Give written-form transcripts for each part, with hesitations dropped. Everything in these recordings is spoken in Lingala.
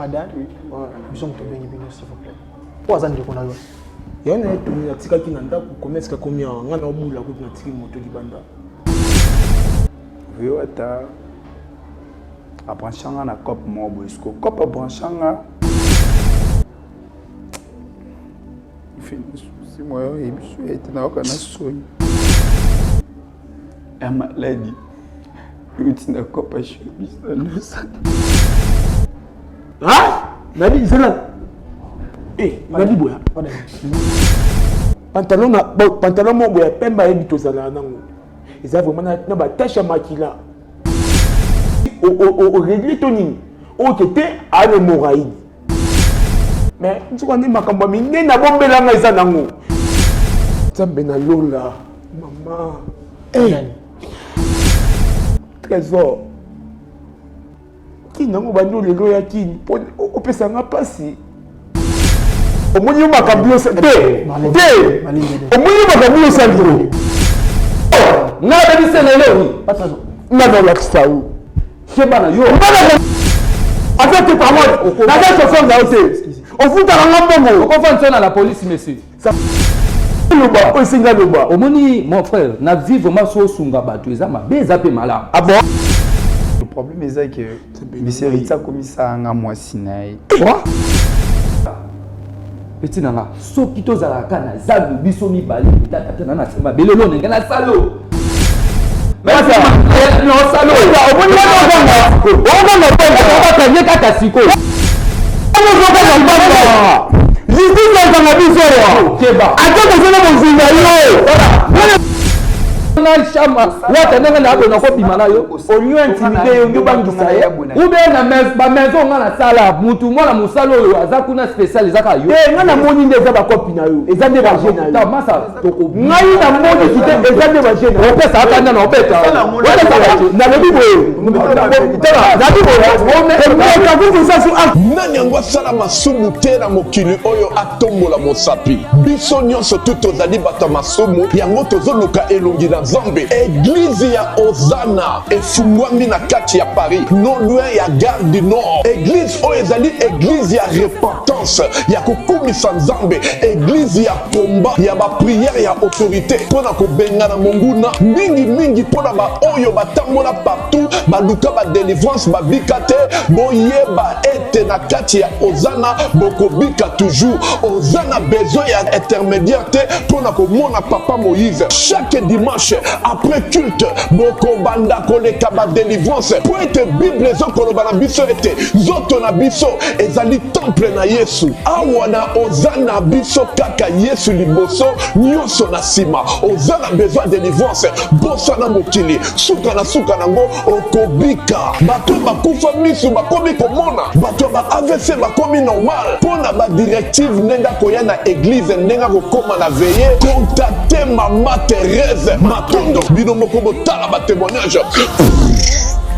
Padane. Nous sommes tombés s'il vous plaît. Trois ans de qu'on a eu. Il y a un tourné à Tika qui n'a pas pour commettre combien on a au bout la route de Tika moto libanda. Oui, après changa na cop mo boisco cop branchanga. Si moi eu na oka na sonho. É maladie. Eu tinha copa chubista no saco. Ah? Nadi Zelan. Nadi boya. Pantalon mo boya pemba yebi tozala nango. Ils avaient vraiment na ba tâche makila. Au régler Tony. Au qui était à l'hémorraïde. Mais tu connais ma campagne, mais n'a pas besoin de ça nango. Ça bena lola, maman. Trésor. Qui n'a pas besoin de loya qui on peut s'en passer. Au moins il m'a cambié ça. Au moins il m'a cambié ça. Na ba dise lelo. Na ba la tsaou. Chebana yo. En fait tu parles. Na ba chauffeur là aussi. On fout dans l'ambo. On confond ça à la police monsieur. Ça le bas, on singa le bas. Omoni mon frère, na vivre ma so sunga batu ezama beza pe mala. Ah bon? Le problème est que monsieur Rita comme ça nga moi sinai. Quoi? Petit nanga, so kito za kana zabu biso mi bali tata na sema belelo nenga na salo. Mais ça, non salo. On va le faire kaka siko. On va justice dans la biso. Keba. Attends que je ne vous voilà. Na chama wata nanga na abona ko bimana yo onyo intimidé yo nyo bangisa ye ou bien na ba maison nga na sala mutu mwana musalo yo azakuna spécial ezaka yo nga na moni ndeza ba copine na yo ezande ba jeune na yo ta masa toko ngai na moni kite ezande ba jeune on pesa akanda na obeta wata na lebi boye na lebi boye on ça sur nani yango asala masumu te na mokili oyo atombola mosapi biso nyonso tu tozali bato masumu yango tozoluka elongi na Zambé, église ya Ozana efungwami na kati ya Paris, non loin ya Gare du Nord. Église oezali église ya repentance, ya kokumisa Nzambe, église ya combat, ya ba prière ya autorité pona ko bengana monguna mingi pona ba oyo batambola partout, ba luka ba délivrance ba bikate, boyeba ete na kati ya Ozana boko bika toujours. Ozana besoin ya intermédiaire te pona ko mona papa Moïse. Chaque dimanche après culte boko banda koleka ba délivrance pour être bible ezokoloba na biso ete zoto na biso ezali temple na Yesu awa na ozana biso kaka Yesu liboso nyonso na sima ozana besoin de délivrance bosa na mokili suka nango okobika bato bakufa misu bakomi komona bato ba AVC bakomi normal pona ba directive nenga koya na église nenga kokoma na veiller contacter mama Thérèse Matondo bino moko botala ba témoignage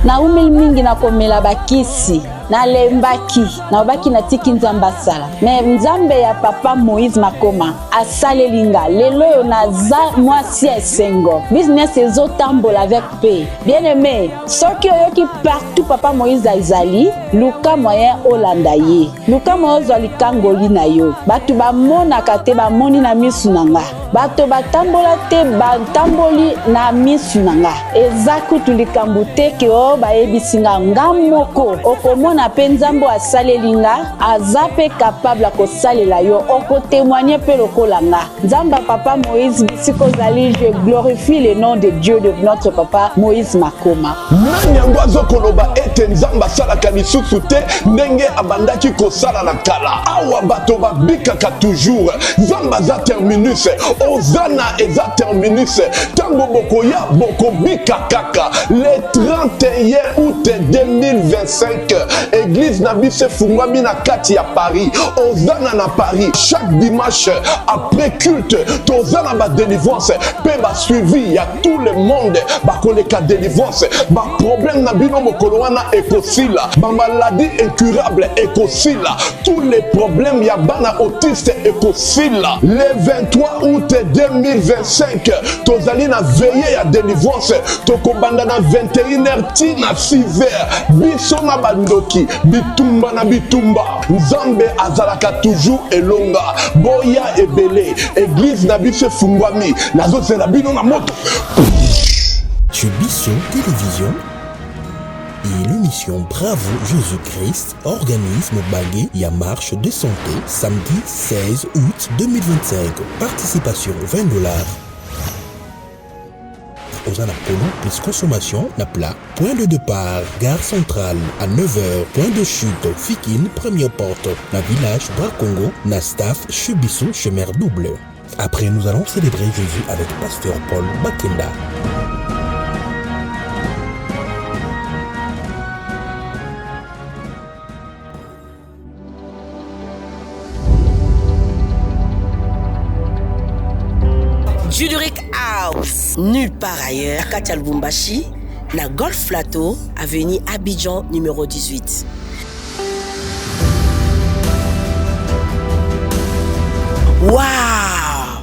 na umeli mingi na komela bakisi na lembaki na obaki na tiki nzamba sala mais nzambe ya papa Moïse Makoma asale linga lelo yo na za mwasi esengo business ezotambola avec paix bien aimé soki oyoki partout papa Moïse azali luka moyen olanda ye luka moyo zali kangoli na yo batu bamonaka te bamoni na misu nanga bato batambola te batamboli na misu nanga eza kutu likambo te ke o bayebisinga ngamoko okomona na penzambo asalelinga azape capable kosalela yo oko témoigner pe lokolanga nzamba papa Moïse bisiko zali je glorifie le nom de Dieu de notre papa Moïse Makoma nani yango azokoloba ete nzamba salaka lisusu te ndenge abandaki kosala na kala awa bato babikaka toujours nzamba za terminus ozana eza terminus tango bokoya bokobika kaka le 31 août 2025 église na biso fungwami na kati ya Paris ozana na Paris chaque dimanche après culte tozana ba délivrance pe ba suivi ya tout le monde ba koleka délivrance ba problème na bino mokolo wana ekosila ba maladie incurable ekosila tous les problèmes ya bana autiste ekosila le 23 août 2025 tozali na veillée ya délivrance tokobanda na 21h tina 6h biso na bandoki noki bitumba na bitumba nzambe azalaka toujours elonga boya ebele église na biso efungwami nazozela bino na moto. Chez Bisso Télévision et l'émission Bravo Jésus-Christ, organisme Bagué et marche de santé, samedi 16 août 2025. Participation $20. Aux Anapolo, plus consommation, na plat. Point de départ, gare centrale, à 9h. Point de chute, Fikine, première porte. Na village Bracongo, na staff, Chubisso, chemin double. Après, nous allons célébrer Jésus avec Pasteur Paul Bakenda. Juluric House, nulle part ailleurs, Katia Lubumbashi, na Golf Plateau, avenue Abidjan numéro 18. Waouh!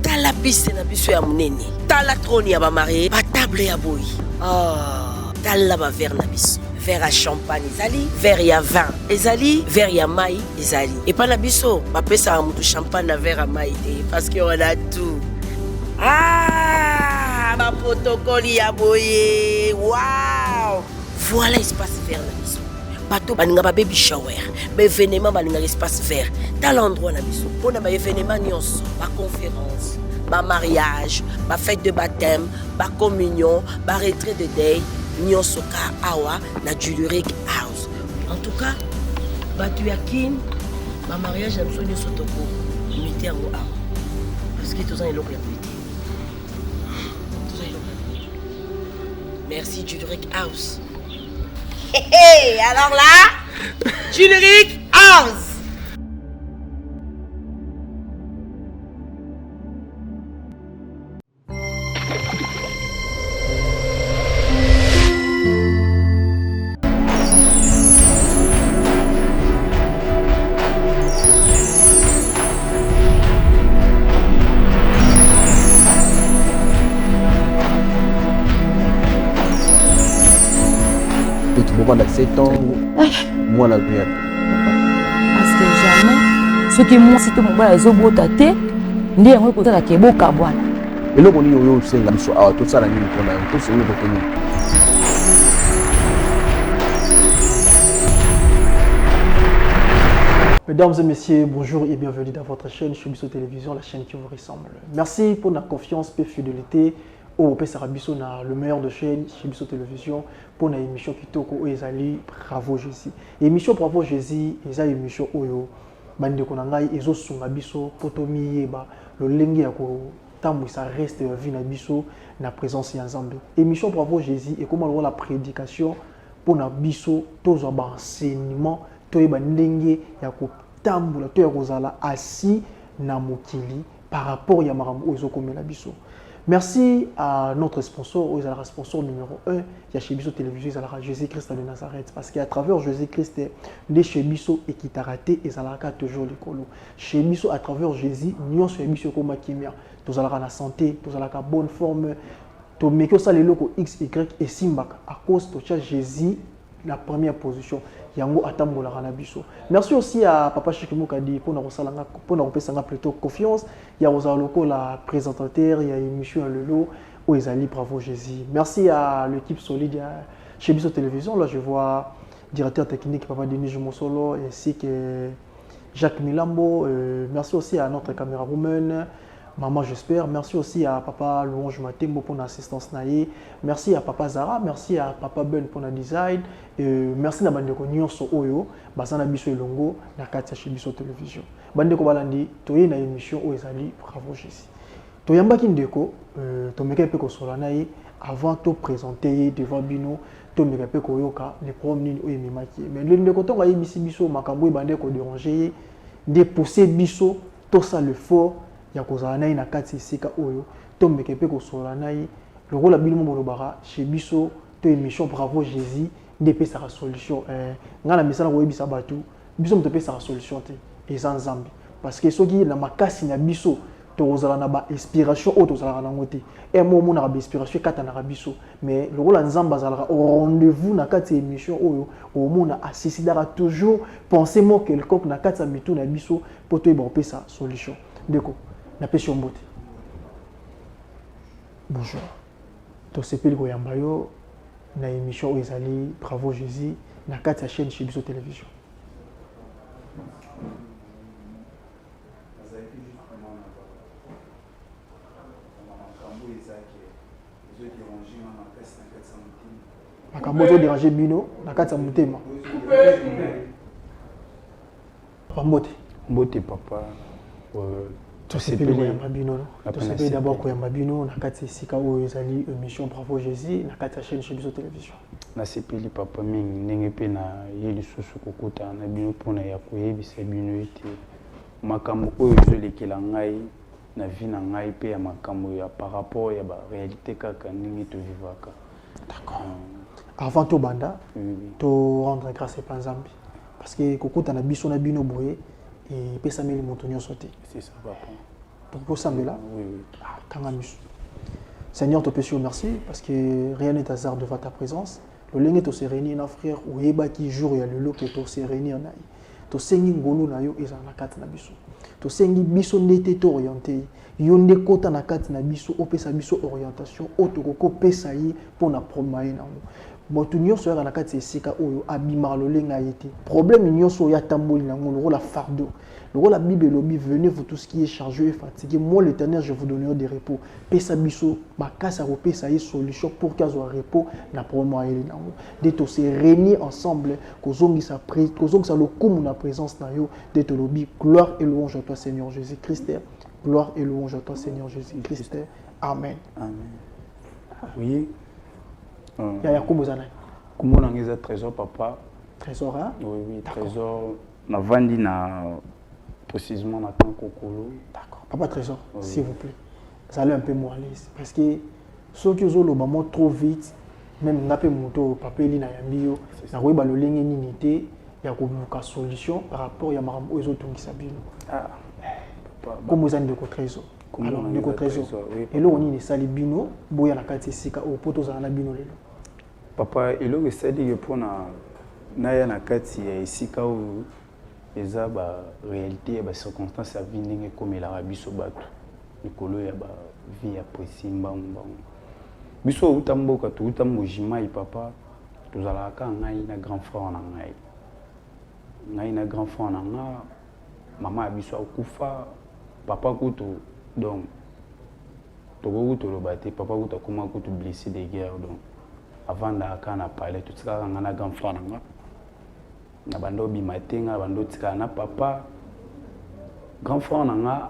T'as la piste na biso ya munene, t'as la trône ya ba marié, ba table ya boy. Oh, t'as la ba verre na biso. Verre à champagne ezali, verre ya vin ezali, verre ya mai ezali. Et pas na biso, ba pesa mutu champagne na verre à mai parce qu'on a tout. Ah, ma protocole ya boye. Waouh! Voilà espace vert na biso. Bato balinga ba baby shower, ba événement balinga espace vert. Dans l'endroit na biso, on a ba événement nyonso, ba conférence, ba mariage, ba fête de baptême, ba communion, ba retrait de deuil, nyonso ka awa na Juluric House. En tout cas, bato ya kin, ba mariage na biso nyonso toko, imité yango awa. Parce que tous en eloko ya polité. Merci Juluric House. Hey, alors là, Juluric House. Pendant 7 ans, moi la vie. Parce que jamais, ce qui moi si tout le monde a zobota te, ndi yango ko tala keboka bwana. Eloko ni yo senga biso awa to sala nini pona to se ni botoni. Mesdames et messieurs, bonjour et bienvenue dans votre chaîne Chubisso Télévision, la chaîne qui vous ressemble. Merci pour la confiance et fidélité. Au Pessarabiso na le meilleur de chaîne Chubisso Télévision pour une émission qui toko ezali Bravo Jésus. Émission Bravo Jésus, ezali émission oyo bande konangai ezo sunga biso potomi yeba le lenge ya ko tambu ça reste vie na biso na présence ya Nzambe. Émission Bravo Jésus et comment la prédication pour na biso tozo ba enseignement to yeba lenge ya ko tambu la to ya kozala assis na mokili par rapport ya marambo ezo komela biso. Merci à notre sponsor, aux sponsor numéro 1, il y a chez Bisso Télévision, il y a Jésus-Christ de Nazareth. Parce qu'à travers Jésus-Christ, les chez Bisso et qui t'a raté, et ça l'a toujours les colos. Chez Bisso, à travers Jésus, nous sommes Bisso comme Kimia. Tous allons la santé, tous allons la bonne forme. Tous mais que ça les locaux X, Y et Simbak à cause de Jésus, la première position. Yango atambola rana biso. Merci aussi à Papa Chikimo Kadi pour nous repasser plutôt confiance. Il y a Rosa Loco, la présentateur, il y a émission Lelo, où ils allaient Bravo Jésus. Merci à l'équipe solide chez Bisso Télévision. Là, je vois directeur technique Papa Denis Jumosolo ainsi que Jacques Milambo. Merci aussi à notre camérawoman, Maman j'espère. Merci aussi à Papa Louange Matembo pour l'assistance naïe. Merci à Papa Zara. Merci à Papa Ben pour le design. Merci à Bandeko Nyonso Oyo. Basana Biso Elongo. Na Katia chez Bisso Télévision. Bandeko Balandi. Toye na émission Oezali. Bravo Jésus. Toyamba Kindeko. Tomeka Peko Solanaï. Avant de présenter devant Bino. Tomeka Peko Yoka. Les problèmes Oyemimaki. Mais le Ndeko Tonga Yebisi Biso. Makambo Bandeko déranger. Dépousser Biso. Tout ça le fort. Ya kozala nai na kati sika oyo to mekepe ko sola nai le rôle abili mo lobara chez biso to émission Bravo Jésus ndepé sa solution ngala misala ko yebisa batu biso mto pe sa solution te ezan Nzambe parce que soki na makasi na biso tozala na ba inspiration o tozala na ngote et moi mon na inspiration kata na biso mais le rôle nzamba zala au rendez-vous na kati émission oyo au mona assisidara toujours penser mo quelqu'un na kati mitu na biso pour to ba sa solution ndeko na pesi mbote bonjour to sepeli ko yamba yo na émission oyo ezali Bravo Jésus na kati ya chaîne Shibiso Télévision. Makambo zo déranger bino na kati ya motema. Mbote. Mbote papa. To sepeli ko yamba bino no. To sepeli d'abord ko yamba bino na kati sika oyo ezali émission Bravo Jésus na kati ya chaîne Shibiso Télévision. Na sepeli papa mingi ndenge pe na ye lisusu kokuta na bino mpona ya koyebisa bino ete makambo oyo ezolekela ngai na vie na ngai pe ya makambo ya par rapport ya baréalité kaka ndenge tovivaka. D'accord. Avant tout banda, to rendre grâce à Panzambi parce que kokuta na biso na bino boye et pesa meli motonyo sauté. C'est ça papa. Pour ça là. Oui. Kangamus. Seigneur, te pèse merci parce que rien n'est hasard devant ta présence. Le lingue to sereni na frère ou yeba ki jour ya lelo ke to sereni na yi. To sengi ngolo na yo eza na kati na biso. To sengi biso ndete to orienté. Yo nde kota na kati na biso opesa biso orientation otoko pesa yi pona promaye na mo. Moto nyonso ya na kati esika oyo abimara lolenga yete. Problème nyonso ya tamboli na ngolo la fardeau. La Bible lobby, venez vous tous qui est chargé et fatigué. Moi l'Éternel, je vous donnerai des repos. Pesa biso, ma casse à repos, ça y est solution pour qu'il y ait un repos. Na promo aïe na mo. D'être se réunir ensemble, qu'ozongi sa prise, qu'ozongi sa lokum na présence na yo. D'être lobby, gloire et louange à toi Seigneur Jésus-Christ. Gloire et louange à toi Seigneur Jésus-Christ. Amen. Amen. Oui. Yaya kumuzana. Comment on a trésor papa? Trésor hein? Oui, trésor. Na vandi na précisément na temps kokolo. D'accord. Papa trésor, s'il vous plaît. Ça allait un peu moins à l'aise parce que ceux qui ont le moment trop vite, même n'a pas moto papa li na yambio, na weba lo lenge nini te ya ko buka solution par rapport ya marambo aux autres qui sabino. Ah. Comme vous avez de trésor. Alors de trésor. Et là on y sali bino, boya na kati sika o poto za na bino lelo. Papa, et là que ça dit que pour na ya na kati ya sika o eza ba réalité ba circonstances ya vie ndenge comme la biso bato likolo ya ba vie ya posimba mbango biso utamboka to utambojima papa tozala ka ngai na grand frère na grand frère na nga mama ya biso akufa papa kuto donc toko kuto lo bate papa kuto akoma kuto blessé de guerre donc avant da na parler tout ça na grand frère na nga na bando bimatenga bando tika na papa grand frère nanga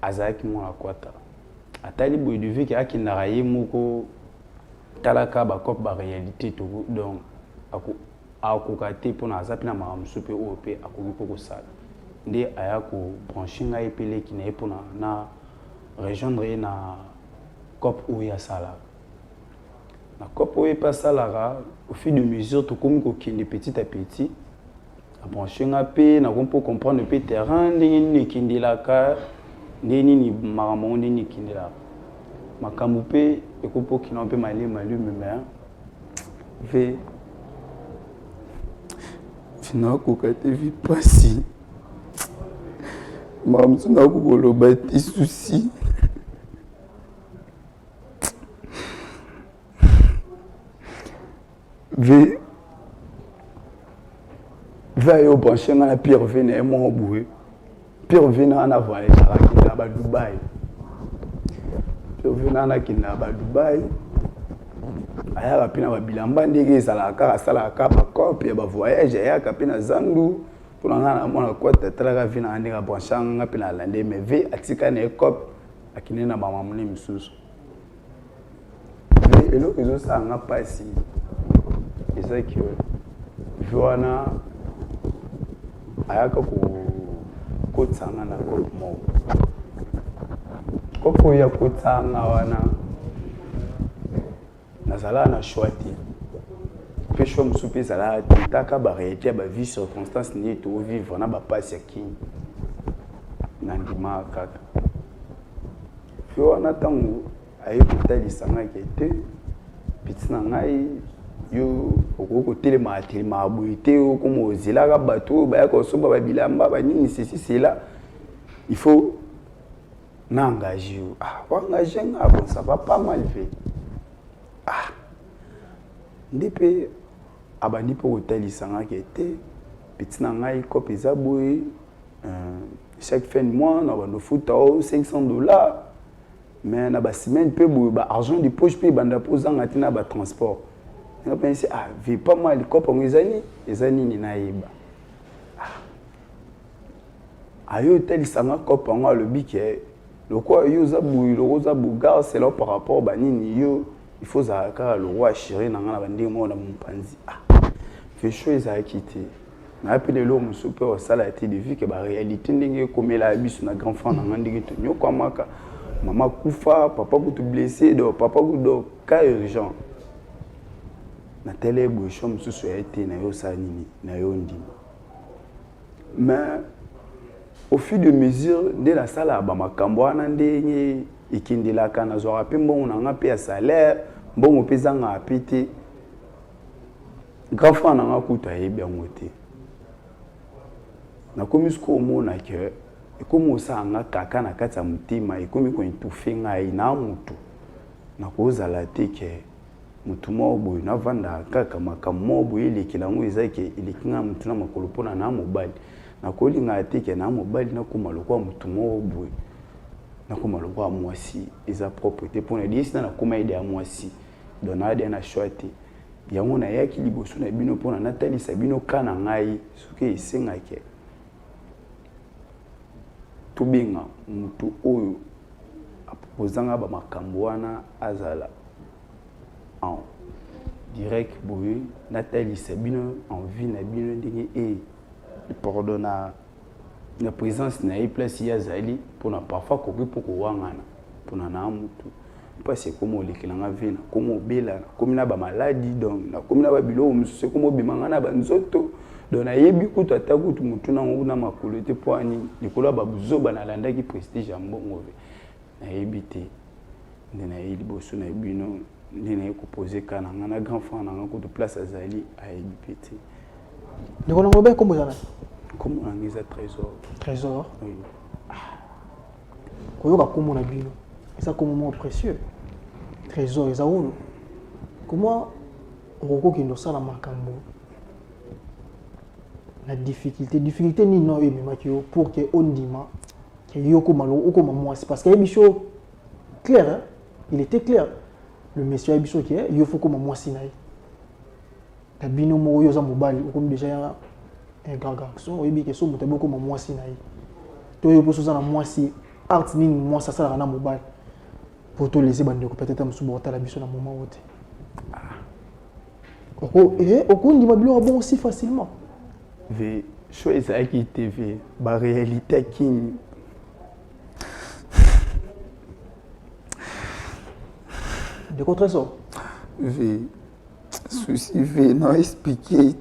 azaki mona kwata atali boy de vie ki akinda raye moko talaka ba cop ba réalité to donc ako kate pona azapi na mamsu pe OP akoki poko sala nde aya ko branchinga epele ki na pona na rejoindre na cop o ya sala. La COP est passée à au fil de mesure, tout comme de petit à petit. Après, je peux comprendre le terrain, ni kindi la car, ni maramon, ni kindi la. Ma camoupe, et coupo qui n'ont pas malé, malu, mais ve. Finalement, quand tu vis pas si. Maman, tu n'as pas le bâti souci. Va au branché dans la pire vene et mon boué. Pire vene en avant et ça qui n'a pas Dubaï. Pire vene en a qui n'a pas Dubaï. Aya rapina ba bilamba ndenge ça la ka copie ba voyage aya kapina zandu pour na mona kwa tatra vina ndenge branché nga pina lande mais ve atika na cop akine na ba mamuni misusu. Et le que ça n'a pas si et ça que Joana ayaka ko tsanga na ko mo ko ya ko tsanga wana nazala na choiti pesho musupe zala taka ba réalité ba vie circonstance ni to vivre na ba passe qui nandima kaka fi wana ntango aye kotalisangaki ete peti na ngai yo okoki kotelema boye te okoma ozelaka bato baya kosomba babilamba banini ceci cela il faut n'engager yo oengage nga bon ça va pas mal fait nde mpe abandi mpo kotalisangaki ete peti na ngai kope eza boye chaque fin de mois na bando futa $500 mais na ba semaine pe boye ba argent de poche pe banda posanga tina ba transport na penser vi pas mal kopa ezani ni na yeba ayo telisanga kopa nga le bike loko yo za boye loko za bugar c'est là par rapport banini yo il faut ça car le roi chéri na nga na bandi mo na mpanzi fait chaud ça quitté na appelé l'homme super ça la de vie que ba réalité ndenge comme la biso na grand frère na ndenge to nyoko maka maman kufa papa kutu blessé do papa kudo cas urgent na télé bocho mususu été na yo sa nini na yo ndima mais au fil de mesure de la salle ba makambo ana ndenge ikindelaka na zo rapé mbongo na nga pe salaire mbongo pesa nga apité grand frère na nga kuta yebi ngote na komi sko mona ke ekomo sanga kaka na kati ya mutima ekomi ko ntufe ngai na mutu na kozala te ke mutu mo boy na vanda kaka makamo boy elekela ngo ezake elekinga mutu na makolo pona na mobali na kolinga te ke na mobali na koma lokwa mutu mo boy na koma lokwa mwasi eza propriété pona disi na koma ide ya mwasi donade na shwate yango na yaki liboso na bino pona natalisa bino kana ngai soki esengake tobenga mutu oyo apropozanga ba makambo wana azala en direct boye natalisa bino en vie na bino ndenge pardonna na présence na place ya zali pona parfois koki poko wangana pona na mutu parce que comme olekelanga vena comme obela comme na ba maladie donc na comme na ba bilo musu comme obimanga na ba nzoto donc na yebi kutu atakutu mutu na nguna makolo te poani likolo ba buzoba na landaki prestige mbongo na yebi te ndena yeli boso na bino ndena ko poser kana ngana grand frère na ngako de place azali a yebi pete ndeko na ngobe kombo zana comme on ngeza trésor oui koyoka kombo na bino ça comme moment précieux trésor eza uno comment okoki ndo sala makambo la difficulté ni non et pour que on dima que yoko malo oko moi c'est parce que bicho clair hein? Il était clair le monsieur bicho qui est il faut comme moi sinaï ta bino mo yo za mobali comme déjà un grand garçon et bi que so mutabo comme moi sinaï to yo poso za na moi si art ni moi ça na mobile pour te laisser bande peut-être me supporter la bicho na moment wote oko ndima bilo bon aussi facilement ve chose à qui TV ba réalité qui de contre ça ve souci ve non expliquer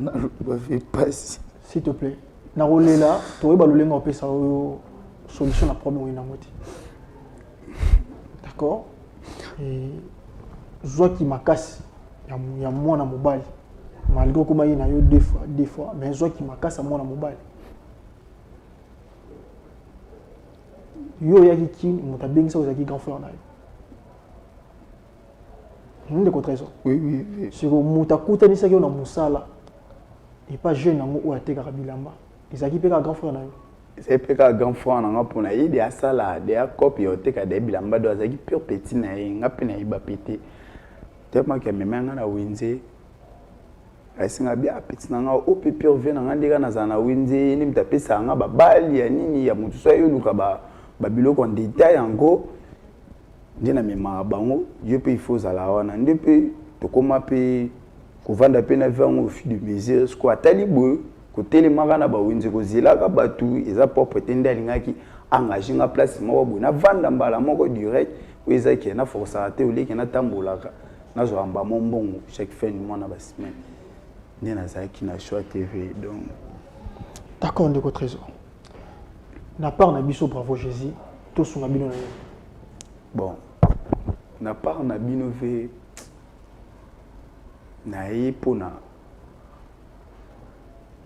na va passer s'il te plaît na rolé là to ba lolenga pe ça solution à problème ina moti d'accord et joie qui m'a cassé ya moi na mobile malgré comment il y a eu deux fois mais joie qui m'a cassé à moi na mobile yo yaki ki mutabengi ça ozaki grand frère na yo nde contre ça oui sur mutakuta ni saki na musala et pas jeune na mo ateka bilamba ezaki pe ka grand frère na yo c'est pe ka grand frère na nga pona yidi asala de a copie oteka de bilamba do azaki pure petit na ye nga pe na iba pété tellement que memanga na winze asinga bia petit na nga o pe pure ve na nga ndeka na zana winze ni mtapesa nga babali ya nini ya mutu so yo luka ba biloko en détail yango ndina mema bango yo pe il faut zala wana ndepe to koma pe kovanda pe na vango au fil de mesure ce quoi tali bo ko telemaka na ba winze ko zilaka batu eza propriété ndalingaki engagé nga place moko bo na vanda mbala moko direct o ezaki na force ate oleki na tambolaka na zo amba mbongo chaque fin du mois na ba semaine ndina zaki na Choix TV donc d'accord ndeko trésor Na part na biso bravo Jésus, to sunga bino na yo. Bon. Na part na bino ve na ye pona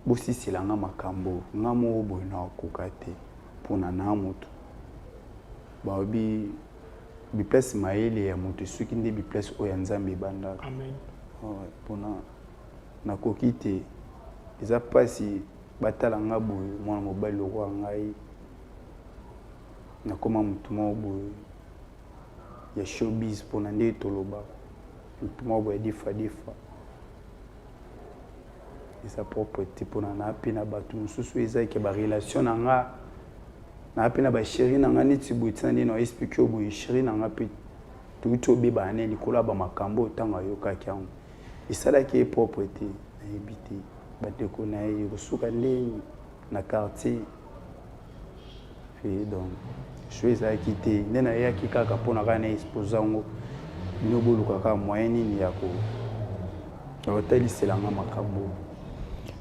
bosi silanga makambo ngamo boy na kokate pona na moto. Ba bi place maele ya moto soki nde bi place o ya Nzambe banda. Amen. Pona na kokite eza pasi batala nga boy mwana mobali lokwa ngai na koma mutu mo boy ya showbiz pona nde toloba mutu mo boy difa eza propreté pona na pena batu mususu eza ke ba relation na nga na pena ba chérie na nga neti boitina nde na expliquer boy chérie na nga pe tuto be ba ne likola ba makambo tanga yoka kyango isala ke propreté na ebité bateko na ye kosuka nde na quartier donc je vais quitter nena ya kikaka pona kana exposer ngo bino boluka ka moyen nini ya ko hôtel selanga makambo.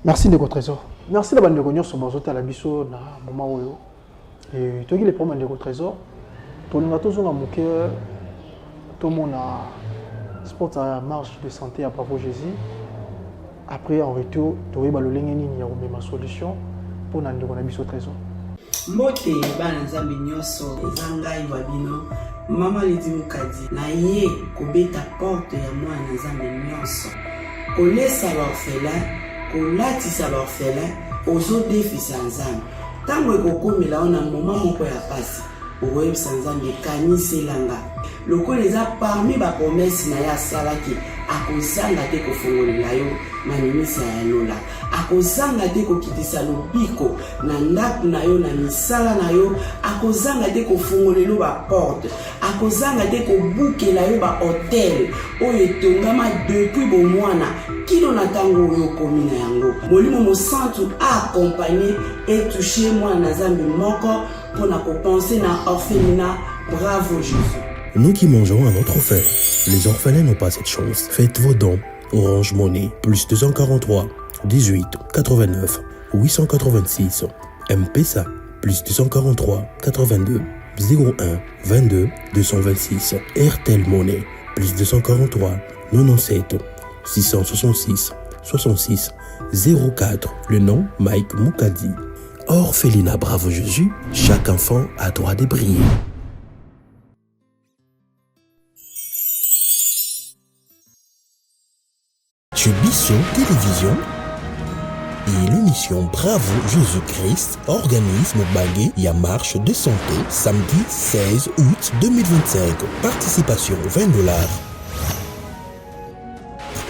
Merci de trésor. Merci la bande de cognos sur bazota la biso na moment oyo. Et toi qui les promènes de trésor, ton ngato zonga moke tout le monde a sport à marche de santé à Bravo Jésus. Après en retour, tu vas le lengeni ni ya ma solution pour na ndeko na biso trésor. Mbote bana Nzambe nyonso ezangai wabino mama Lidi Mukadi na ye kobeta porte ya mwana Nzambe nyonso kolesa l'orphelin kolatisa l'orphelin ozodefisa Nzambe ntango ekokomela ona moma moko ya pasi okoyebisa Nzambe kaniselanga lokola eza parmi bapromese na ye asalaki akozanga te kofongolela yo na nimisa ya lola akozanga te kokitisa lobiko na ndako na yo na misala na yo akozanga te kofongolela baporte akozanga te kobukela yo bahotel oyo etongama depuis bomwana kino na ntango oyo okomi na yango molimo mosantu accompagné et touché mwana Nzambe moko mpona kopense na orphelinat Bravo Jésus. Nous qui mangeons à notre faim, les orphelins n'ont pas cette chance. Faites vos dons. Orange Money, plus 243 18 89 886. M-Pesa, plus 243 82 01 22 226. RTL Money, plus 243 97 666 66 04. Le nom Mike Mukadi. Orphelinat Bravo Jésus, chaque enfant a droit de briller. Bisson Télévision et l'émission Bravo Jésus-Christ organisme Bagué et à marche de santé samedi 16 août 2025. Participation $20.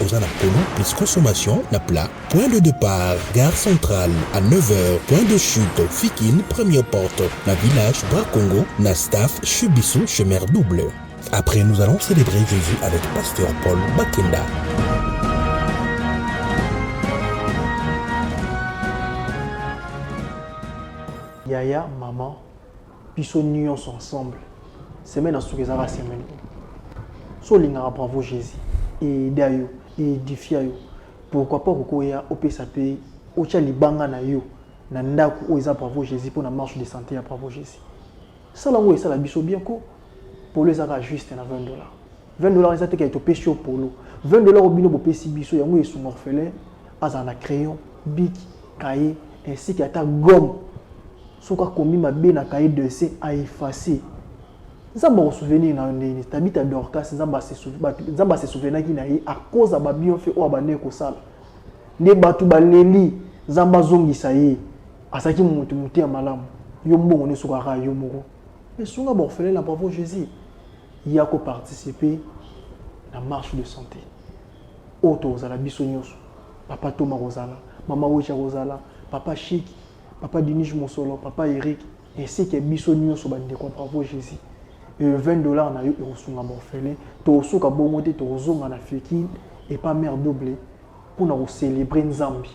Aux Anapolo plus consommation, la plat, point de départ, gare centrale, à 9h, point de chute, Fikine, première porte, la village Bracongo, Nastaf, Chubissou, chemin double. Après, nous allons célébrer Jésus avec Pasteur Paul Bakenda. Yaya, maman, biso nyonso ensemble. Semaine à Soukezara semaine. So lingara Bravo Jésus. Et d'ailleurs, et édifia yo. Pourquoi pas kokoya OPSAP, ocha libanga na yo. Na ndako o eza Bravo Jésus pour la marche de santé à Bravo Jésus. Ça là où est ça la biso bien ko. Pour les ara juste na $20. $20 ils étaient été pêché au polo. $20 au bino bo pesi biso yango sont orphelin, azana crayon, bic, cahier ainsi qu'à ta gomme. Soka komi mabe na cahier de dessin à effacer. Nzamba ko souvenir na ndeni tabita Dorcas nzamba se souvenir ki na ye à cause ba bien fait o abane ko sala. Ne batu baleli nzamba zongisa ye asaki mutu muti ya malamu. Yo mbongo ne soka ka yo moko. Mais songa ba orphelin la Bravo Jésus. Il y a ko participer na marche de santé. Auto za la biso nyonso. Papa Thomas Rosala, maman Ocha Rosala, papa Chic, papa Denis Mosolo, papa Eric, ainsi que biso nyonso ba ndeko Bravo Jésus. Et $20 na yo erosunga morphelin, to soka bongo te to zonga na Fikine et pas mère doublé pour na célébrer Nzambi.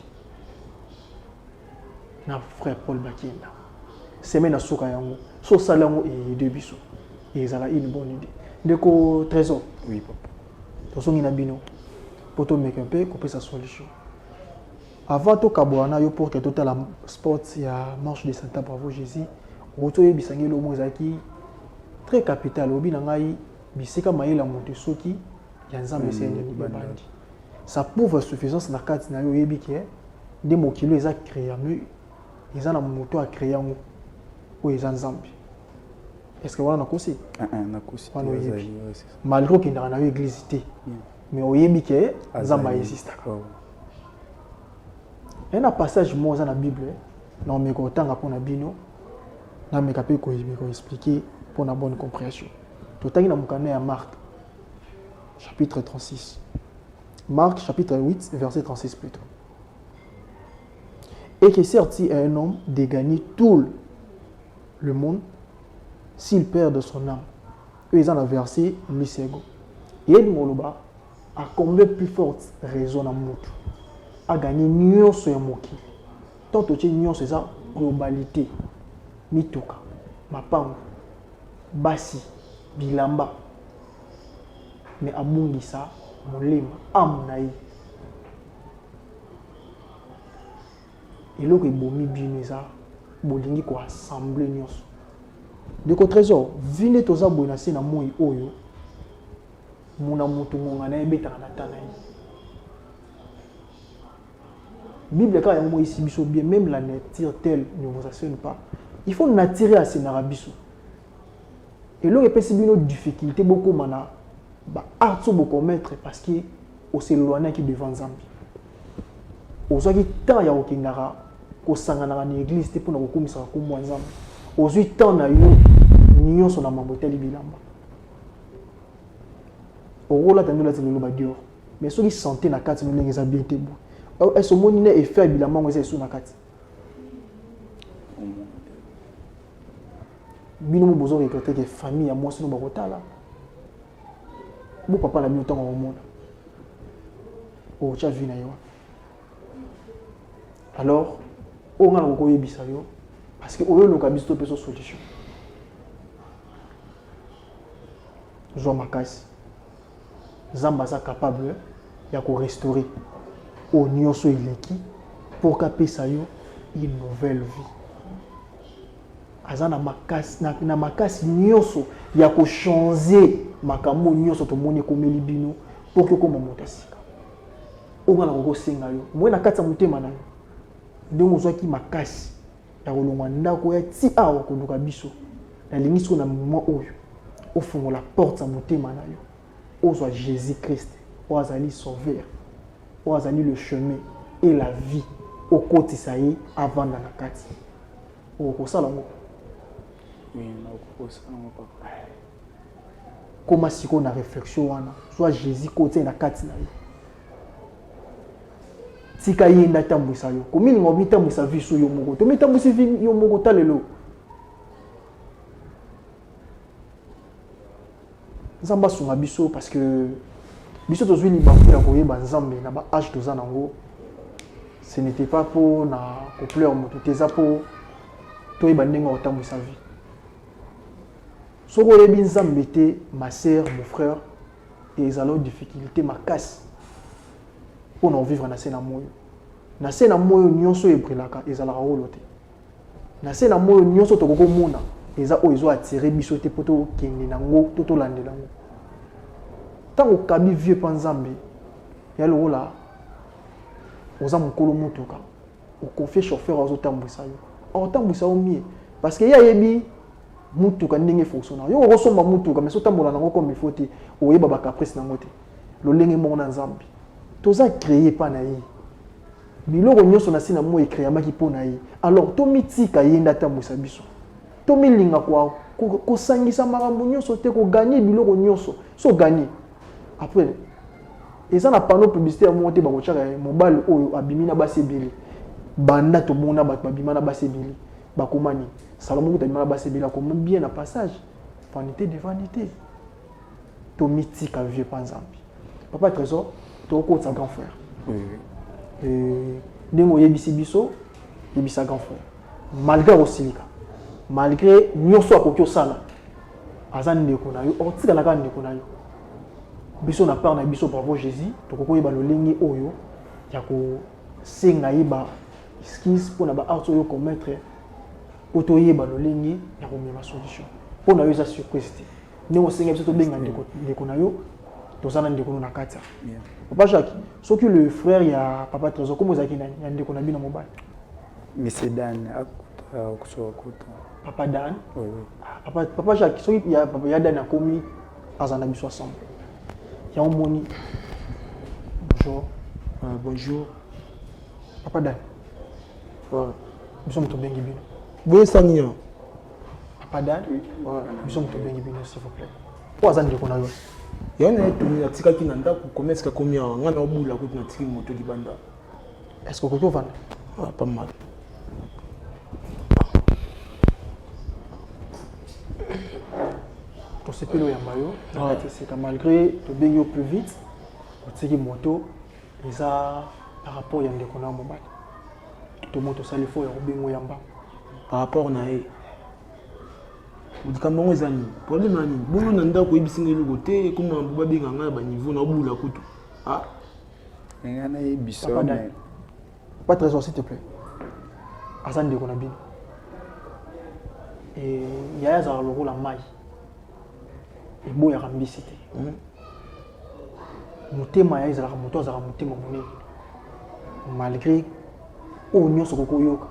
Na frère Paul Bakenda. Semaine na soka yango, so salango et de biso. Et ça a une bonne idée. Ndeko trésor. Oui papa. To songi na bino. Pour to make un peu couper sa solution. Avant to kabwana yo pour que total sport ya marche de Santa Bravo Jésus, Roto yebisangi lo mozaki très capital obi na ngai bisika mayela moto soki ya nzambe sende ni bandi. Ça prouve suffisance na kati na yo yebike de mokilo eza créé mais eza na moto a créé ngo o eza nzambe. Est-ce que wana nakosi? Nakosi. Malgré qu'il n'a pas église mais au yebike nzambe existe. Un passage moi dans la Bible non mais quand on pour na bino na me capé ko expliquer pour la bonne compréhension. Tout na mukane ya Marc chapitre 36. Marc chapitre 8 verset 36 plutôt. Et que certes si un homme de gagner tout le monde s'il perd de son âme. Ils ont versé l'isego. Et il moloba a combien plus forte raison à moto a gagné nion sur moki. Tant que nion c'est ça globalité. Mitoka, mapango, basi, bilamba. Mais à mungisa, molema, amnaï. Et là que bomi bineza, bolingi ko assembler nyonso. De ko trésor, vine toza boina se na moi oyo. Muna mutu ngonga na ebeta na tanaï. Bible quand il y a un mot ici biso bien même la nature telle ne vous assure pas. Il faut n'attirer à ces narabiso. Et là, il y a une difficulté beaucoup mana. Bah, arto beaucoup mettre parce que au s'éloigner qui devant Zambie. Aujourd'hui, tant il y a aucun nara, au sangana na église, c'est pour nous commettre ça comme moi Zambie. Aujourd'hui, tant na yo, nion son amamotel bilamba. Au rôle là, t'as nous là c'est le lobadio. Mais ceux qui sentent na carte, nous les habillés tebou. Est-ce que mon nez est fait bilamba, moi c'est sous na carte. Bino mo bozo regretter que famille à moi sino bakota là. Mon papa la mi autant au monde. Oh tu as vu na yo. Alors on a ko yebisa yo parce que oyo loka biso peso solution. Zo makasi. Zamba za capable ya ko restaurer au nyonso ileki pour kapesa yo une nouvelle vie. Azana makasi na makasi nyonso ya ko changer makambo nyonso to moni ko melibino pour que comme motasika onga na ko senga yo mwe na kata mutema na ndongo zwaki makasi ya kolongwa ndako ya ti awa ko luka biso na lingiso na moment oyo ofungo la porte ya mutema na yo ozwa Jésus Christ oazali sauveur oazali le chemin et la vie au côté ça y avant na kati o ko sala ngo. Comment si on a réflexion soit Jésus côté na kati na yo tika yenda tambwisa yo komi ngomi tambwisa viso yo moko to metambwisa yo moko talelo nzamba sunga biso parce que biso tozwi libafu ya koyeba nzambe na ba âge toza nango ce n'était pas pour na ko pleurer moto teza pour toyeba ndenge otambwisa vie. Si vous avez bien ma sœur, mon frère, et ils ont des difficultés, ma casse pour nous vivre dans ce monde. Dans ce monde, nous sommes brillants, ils ont la rôloté. Dans ce monde, nous sommes tous les gens, ils ont attiré bisoté pour tout qui est nango, tout l'année nango. Tant que kabi vieux panzambe, il y a le rôle là, aux hommes kolo motoka, au confier chauffeur aux autres tambouissa yo. En tambouissa au mieux, parce que y a yebi mutuka ndenge fonctionne yo rosomba mutuka mais sotambola nango comme il faut te oyeba ba caprice nango te lo lenge mo na nzambi toza créer pa na yi biloko nyonso na sina mo créer maki po na yi alors to mitika yenda tambwisa biso to milinga kwa ko sangisa makambo nyonso te ko gagner biloko nyonso so gagner après eza na panneau publicitaire mo te ba ko chaka mobile oyo abimina basebili banda to mona ba babimana basebili bakomani Salomon a dit comment bien un passage. Vanité de vanité. To mythique à vieux panzambi. Papa trésor, to ko sa grand frère. Dengo yebisi biso, yebisa grand frère. Malgré osilika. Malgré nyonso akokyo sala. Azan ndeko na yo, otika na ka ndeko na yo. Biso na part na biso bravo Jésus, to ko yeba lo lengi oyo ya ko senga yeba excuse pour na ba arto yo commettre pour toyeba lolingi ya komema solution pour na yo eza surprise te ndenge osenga biso tobenga ndeko na yo tozana ndeko na kati papa Jacques soki le frère ya papa Trésor comment ezalaki nani ya ndeko na bino mobali Monsieur Dan akusokuta papa Dan oui papa Jacques soki ya Dan akomi azana biso ensemble ya omoni bonjour bonjour papa Dan biso moto bengi bino boye sania papa Dan biso moto bengi bino s'il vous plaît po aza ndeko na yo yana etuni atikaki na ndako commerce ka komi awa nga na obula kuti natiki moto libanda est-ce que okoki ovanda pas mal tosepeli oyamba yo nakati esika malgré tobengi yo plus vite otiki moto eza par rapport ya ndeko na mobali tomo tosali fo ya kobenga oyamba par rapport na ye likambo yango eza nini problème ya nini bongo na ndako oyebisinga eloko te ekoma babenga ngai na baniveau na obula kutu nga nayebiso pas Trésor s'il te plaît aza ndeko na bino yaya azalaka lokola mai eboyaka mbisi te motema ya ezalaka moto azalaka motema monene malgré oyo nyonso kokoyoka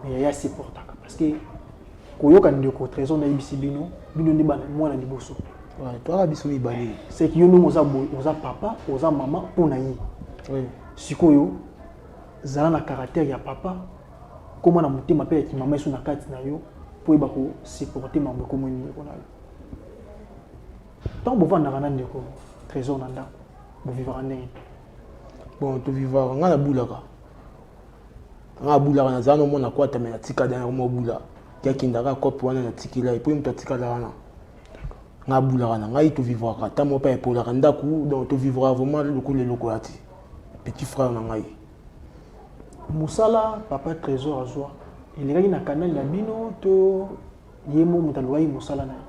mais yaya supportaka parce que koyoka ndeko Trésor nayebisi bino nde mwana liboso toaka biso mibale c'est que yo ndenge oza papa oza mama mpo na ye sikoyo zala na caractère ya papa koma na motema mpe ya kimama esu na kati na yo mpo yeba kosupporte mambo ekomoni ndeko na yo ntango bovandaka na ndeko Trésor na ndako bovivaka ndenge bon tovivaka nga nabulaka naza nomona kwata me natika dernier mobula kiakindaka kope wana natikila epo moto atikala wana nabulaka na ngai tovivaka ta mo mpe epolaka ndako donc tovivaka vraiment lokola eloko ya ti petit frère na ngai mosala papa Trésor azwa elekaki na kanali na bino to ye mo moto alobaki mosala na ye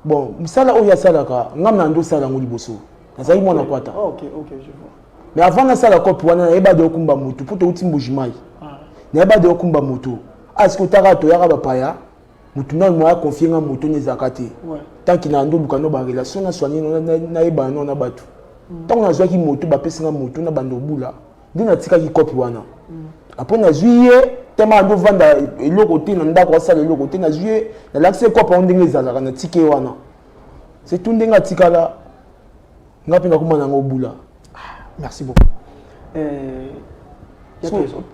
bon mosala oyo asalaka ngam na ndosala yango liboso nazali mwana kwata ok je vois mais avant nasala kope wana nayeba de okumba motu mpo touti mbujimai nayeba de okumba motu aske otaka toyaka bapaya motu nani moya confie nga moto nezalaka te tanki na ndoluka no barelation naswani nayebana no na bato ntango nazwaki moto bapesi nga moto na bando obula nde natikaki kope wana apres nazwi ye tema andovanda eloko te na ndako asala eloko te nazwi ye nalakisi kope yango ndenge ezalaka natiki ye wana c'est tout ndenge atikala nga mpe nakoma nango obula merci beaucoup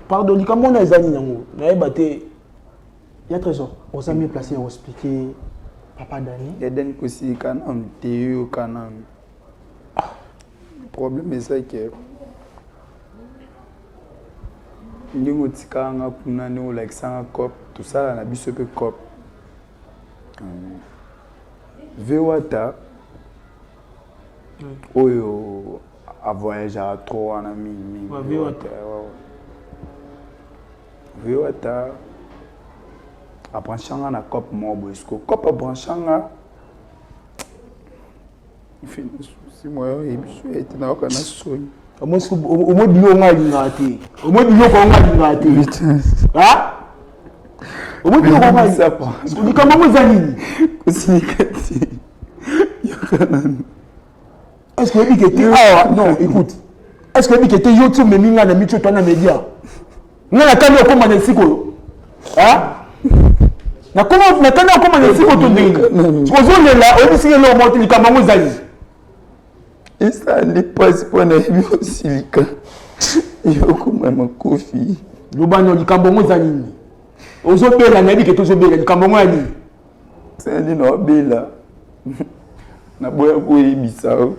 pardon likambo wana eza nini yango nayeba te ya Trésor oza mieux placé ya koexpliquer papa Dani yadani kosika nanu te yoyoka nanu problème eza ke ndenge otikaka nga kuna ndenge olakisanga cope tosala na biso mpe cope vewata oyo avoyageaka trop wana mingi vewata abranchanga na cope moko boye siko cope abranchanga si moyo oyebiso ete nayoka na soni omoi biloko nga alingaka te omoi biloko nga alingaka te omoi biloko nga likambo yango eza nini kosinika te yoka nanu est-ce que oyebi kete awa non écoute est-ce que oyebi kete yo ti omemi nga na miti oto na média nga nakandi okoma na esikoyo nakandi okoma na esiko to ndenge ozolela oyebisi eloko moko te likambo yango eza nini esali mpasi mpo nayebi osilika yokoma makofi lobano likambo yango eza nini ozobela nayebi kete ozobela likambo yango ya nini sali na obela naboya koyebisa o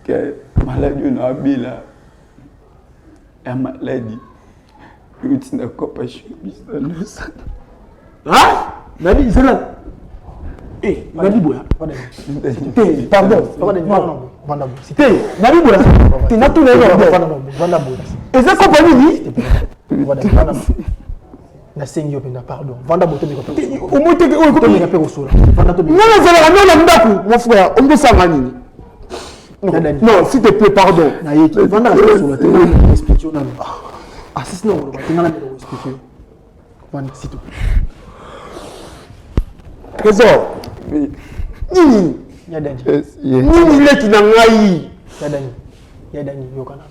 ke maladi oyo na obela ya maladi euti na kopa shobisa nosa nabi zela nabi boya te pardon te nabi boya te natuna eza kopa nini nasengi yo mpenza pardon vanda boto omoteke oyo tomeka mpe kosola nga nazalaka nio na ndako mon frère omosanga nini non s'il te plaît pardon nayeki vanda kosola te explique yo nano asisi na koloba te nga na melo koexplike yo Wanda, s'il te plaît. Trésor. Nini. Yadani. Nini leki na ngai. Yadani, Yokana.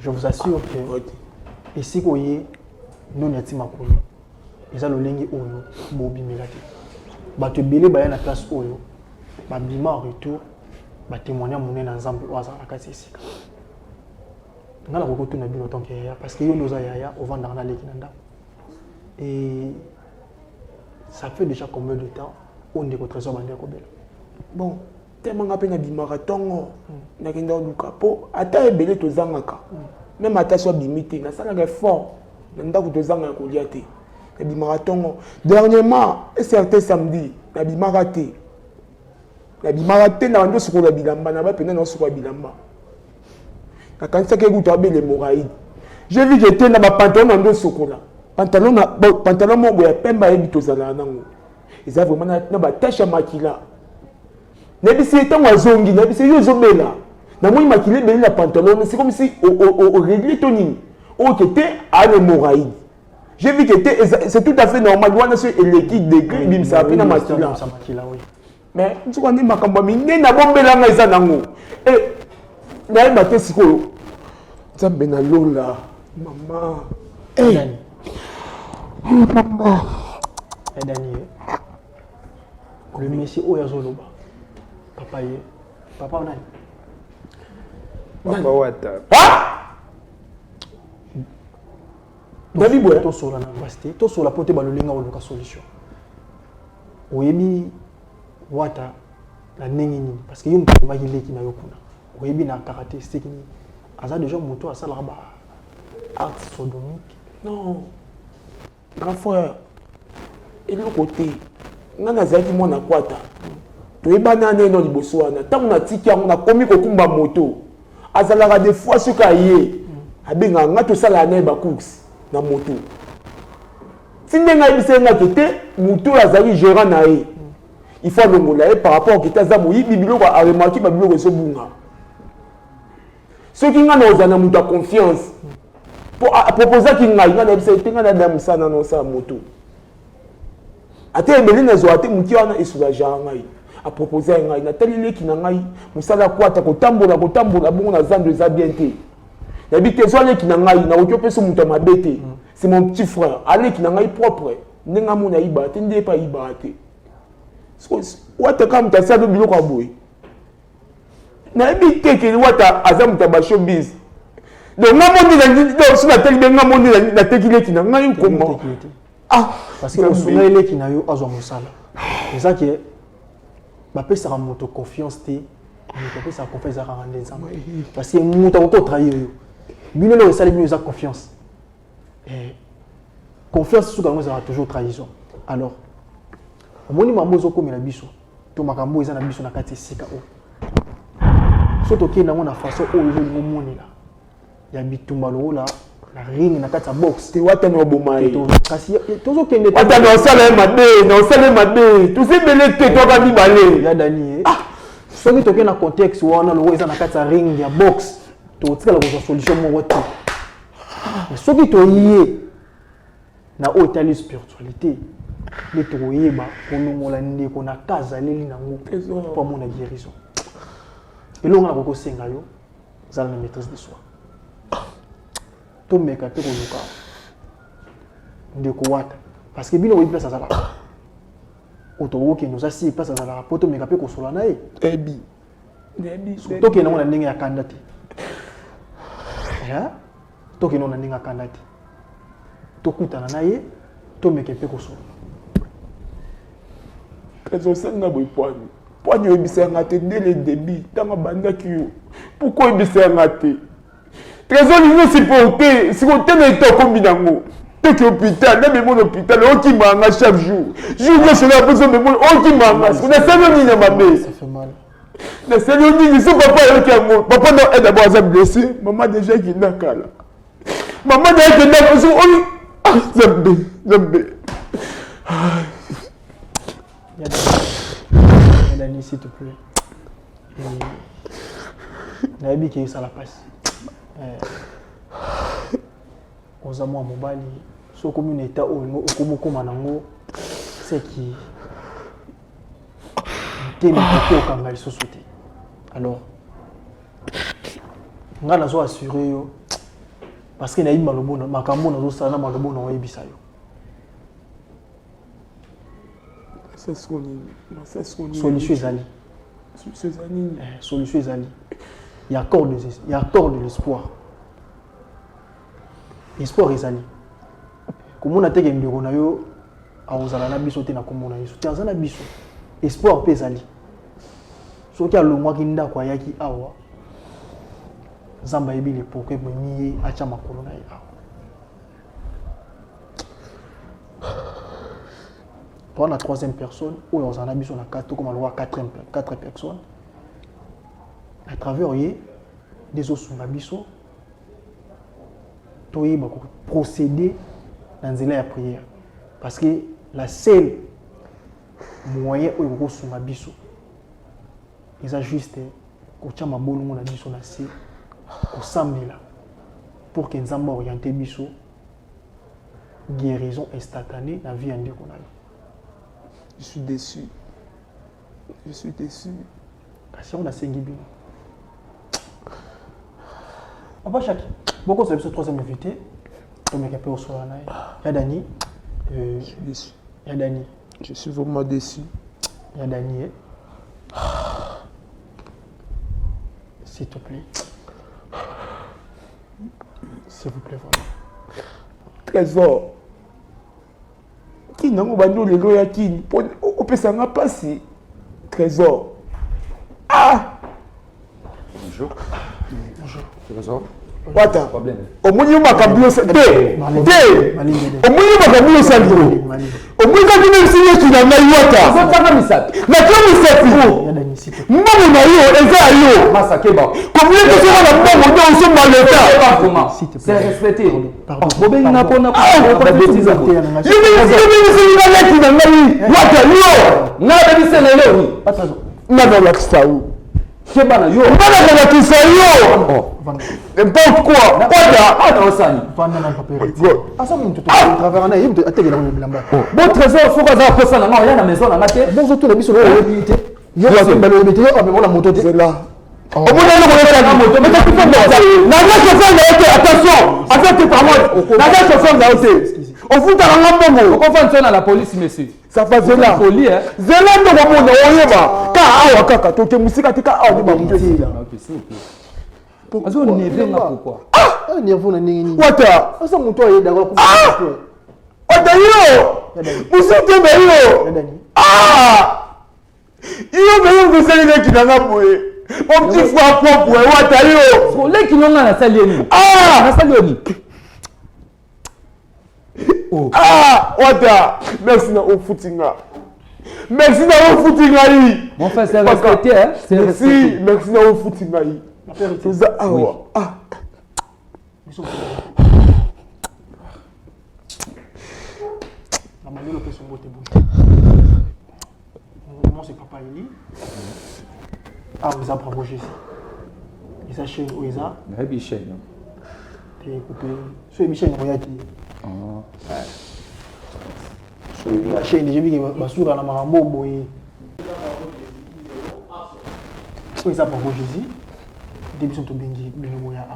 Je vous assure que ici, nous n'avons pas de ils ont le lingue oyo bobi melate ba te belé ba na place oyo ba bima en retour ba témoigner mon na nzambe oza na kati esika ngala ko to na bino tant que parce que yo noza yaya au vendre na leki nda et ça fait déjà combien de temps on est au trésor bande ko bela bon tellement nga pe na bimaka tongo na kenda luka po ata ebele to zangaka même ata so bimité na sala ga fort na ndako to zanga ko liate na marathon. Dernièrement, un certain samedi, na bimaraté. Na bimaraté na ndo suko la bilamba na ba pena na suko la bilamba. Na kanisa ke guto abe les moraïdes. J'ai vu j'étais na ba pantalon ndo suko la. Pantalon mo ya pemba ebito zala nango. Ils a vraiment na ba tache makila. Na bisi tango azongi na bisi yo zobela. Na moi makila beli na pantalon, c'est comme si au réglé toni. O qui était à les moraïdes. J'ai vu que c'est tout à fait normal. On a sur l'équipe de gris, bim ça a pris dans ma tila. Mais tu connais ma campagne, n'est na bombe là mais ça nango. Et là ma tête siko. Ça benalo là, maman. Hey. Maman. Et Daniel. Le monsieur Oyazoloba. Papa yé. Papa nani? Papa wata. David Boya to sola na basté to sola pote balolinga oluka solution oyebi wata na nengi nini parce que yo mpe magileki na yokuna oyebi na caractéristique ni aza déjà moto asala ba acte sodomique non grand frère et le côté ngana zaki mona kwata toyeba nane no liboso wana tango na tiki yango na komi kokumba moto azalaka des fois soka ye abenga ngato sala na ba course na moto tindenga bisenga kete moto azali gérant na ye il faut longola par rapport au kita za moyibi biloko a remarqué ba biloko so bunga soki nga na ozana muta confiance pour proposer ki nga na bisa tenga na dam sana no sa moto ate ebeli na zo ate muti wana esula janga ngai a proposer ngai na telele ki na ngai musala kwata kotambola bongo na zando za bien te. N'habite soit les qui n'a pas na occupé son mouton ma bête. C'est mon petit frère. Allez qui n'a pas propre. N'enga mon aïba, t'es pas ibaté. What a come to say de bilo kaboui. N'habite que what azam tabacho biz. Donc n'a mon dit sur la télé n'a mon dit la télé qui n'a pas eu comment. Ah parce que on les qui n'a eu azo musala. C'est ça qui est ma paix sera moto confiance té. Mais paix ça confiance à rendre les âmes. Parce que moto encore trahir. Bino le sali bino za confiance. Et confiance sous quand ça toujours trahison. Alors omoni mamozo ko mela biso to makambo eza na biso na kati sika o. Soto ke na mona façon o yo mo moni la. Ya bitumba lo la na ring na kati box te wata no bomai. Kasi tozo kende wata no sala mabe tu sais belé te to ba bibale. Ya Dani. Ah soki to ke na contexte wana lo eza na kati ring ya box. To tika la solution mo wote mais soki to yé na hôtel spiritualité les to yeba kolongola ndeko na kaza leli nango pour mon guérison et longa ko senga yo zala na maîtrise de soi to meka te ko luka ndeko wata parce que bino oui place azala oto ke nous asi place azala poto meka pe ko sola na e ebi to ke na mona ndenge ya kandate toki nona ninga kandati tokutana na ye tomeke pe koso kazo senga boy poani ebisa ngate dès le début tanga banda kiyo pourquoi ebisa ngate trésor ni supporter si on tene to kombinango toki hôpital na mon hôpital o ki manga chaque jour je cela besoin de mon o ki manga na sema ni na mabe ça fait mal. Le Seigneur dit, si papa est là, papa est d'abord blessé, maman déjà qui n'a qu'à là. Maman déjà qui n'a qu'à là. Ah, Zambé. Dani, s'il te plaît. Nabi qui est ça la passe. aux amours mobile, sur commune état ou comme nango, c'est qui t'es beaucoup quand ils sont sautés. Alors, on a assuré parce qu'il y a eu malobo, ma cambo n'a pas malobo n'a pas bisayo. C'est ce qu'on dit. Solution Zali. Solution Zali. Il y a encore de l'espoir. Espoir Zali. Comme on a été gagné on a eu à Ozala na biso te na comme on a eu. Tu as un biso. Espoir pe Zali. Ce qui a le mois qui n'a quoi yaki awa. Zamba ebi le poké mimi acha makolo na awa. Pour la troisième personne, où on a mis sur la carte, comme on voit quatre personnes, à travers des autres sous-abisso, tu vas procéder dans la prière. Parce que la seule moyen où on a sous-abisso, ils ont juste que tu as un bon nombre de personnes pour qu'ils aient orienté bisso guérison instantanée dans la vie en déconnaille. Je suis déçu. Parce qu'on a 5 bino. On va chaque. Beaucoup de ce troisième invité. Comme il y a peu au soir, il y a Dani. Je suis déçu. Il y a Dani. Je suis vraiment déçu. Il y a Dani. S'il te plaît. S'il vous plaît, voilà. Trésor. Qui n'a pas de l'eau qui on peut s'en passer. Trésor. Ah! Bonjour. Bonjour. Trésor. Wata. Problème. Au moins il m'a cambié ça. Au moins il m'a cambié ça. Au moins quand tu me signes tu n'as pas eu Wata. Ça va misat. Mais comment c'est fou? Maman na yo eza yo. Masakeba. Comment que c'est la maman dans ce mal état? Comment? C'est respecté. Bobé n'a pas de bêtises. N'importe quoi. Bon trésor, il faut que ça passe dans la maison. Bonjour, tout le monde. C'est là. Au bout d'un moment, mais tu fais ça. Attention, avec par moi. On fout à la police, monsieur. Ça fait Zéla. Zéla, non, non, non, car kaka, tu es musique, tu as pourquoi? Ah, nerveux na nini? Wata. Asa muto aye d'accord. Ah! Wata yo. Musute be yo. Ah! Yo be yo kusali na kinanga boye. Mon petit frère propre, Wata yo. Pour les qui n'ont pas la salle. Ah! La salle. Oh. Ah! Wata. Merci na au footinga. Merci na au footinga yi. Mon frère, c'est respecté, hein? C'est respecté. Merci na au footinga yi. C'est ça. Ah. Oui. Ah. Moi c'est papa Eli. Ah vous avez bravo Jésus. Et ça chaîne où ils a? Mais bichette. T'es coupé. Sur Michel Royati. Ah. Sur la chaîne j'ai vu que basura na marambo boy. Où ils a bravo Jésus. Début sont bengi binomoya a.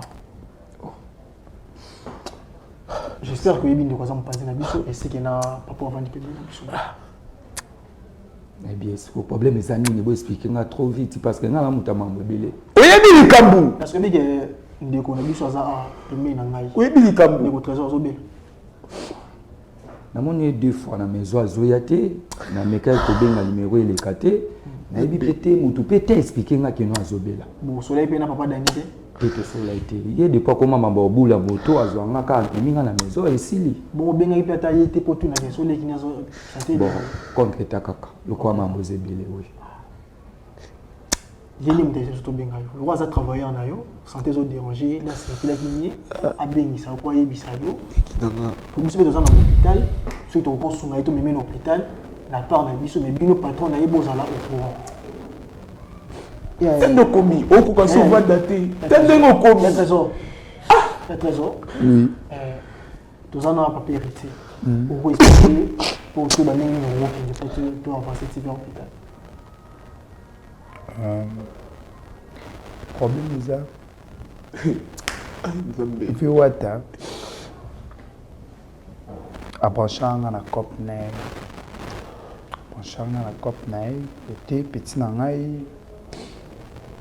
J'espère que Yébine de quoi ça me pense na biso et c'est que na papa avant de payer na biso. Eh bien, le problème est que je vais expliquer trop vite parce que je suis belé. Oui, il y a des parce que je suis un biso à premier na ngai. Oui, il y a des trésor zobel. Na moni deux fois na maison azoyate na meka ko benga numéro ele kate na ebi pété mutu pété expliquer nga que no azobela. Bon soleil pe na papa danité. Pété soleil té. Il de pas comment mamba obula moto azwanga ka minga na maison esili. Bon benga ipe ataye té potu na soleil ki nazo santé. Bon contre ta kaka. Le quoi mambo zebele oui. Yeli mutese surtout benga yo. Le roi a travaillé en ayo, santé zo déranger, là c'est qu'il a gagné a bengi ça quoi yebisa yo. Pour monsieur dans un hôpital, ceux qui ont construit na ito même dans l'hôpital, la part na biso mais bino patron na yeboza là au courant. Tendo komi, o ko so va dater. Tendo komi. Le trésor. Ah, le trésor. Oui. Tous en a pas hérité. Pour expliquer, pour que les gens pour avancer à l'hôpital. Problème est ça. Il fait what? Après ça, on a la cop naï. Après ça, on a la cop naï. Petit naï.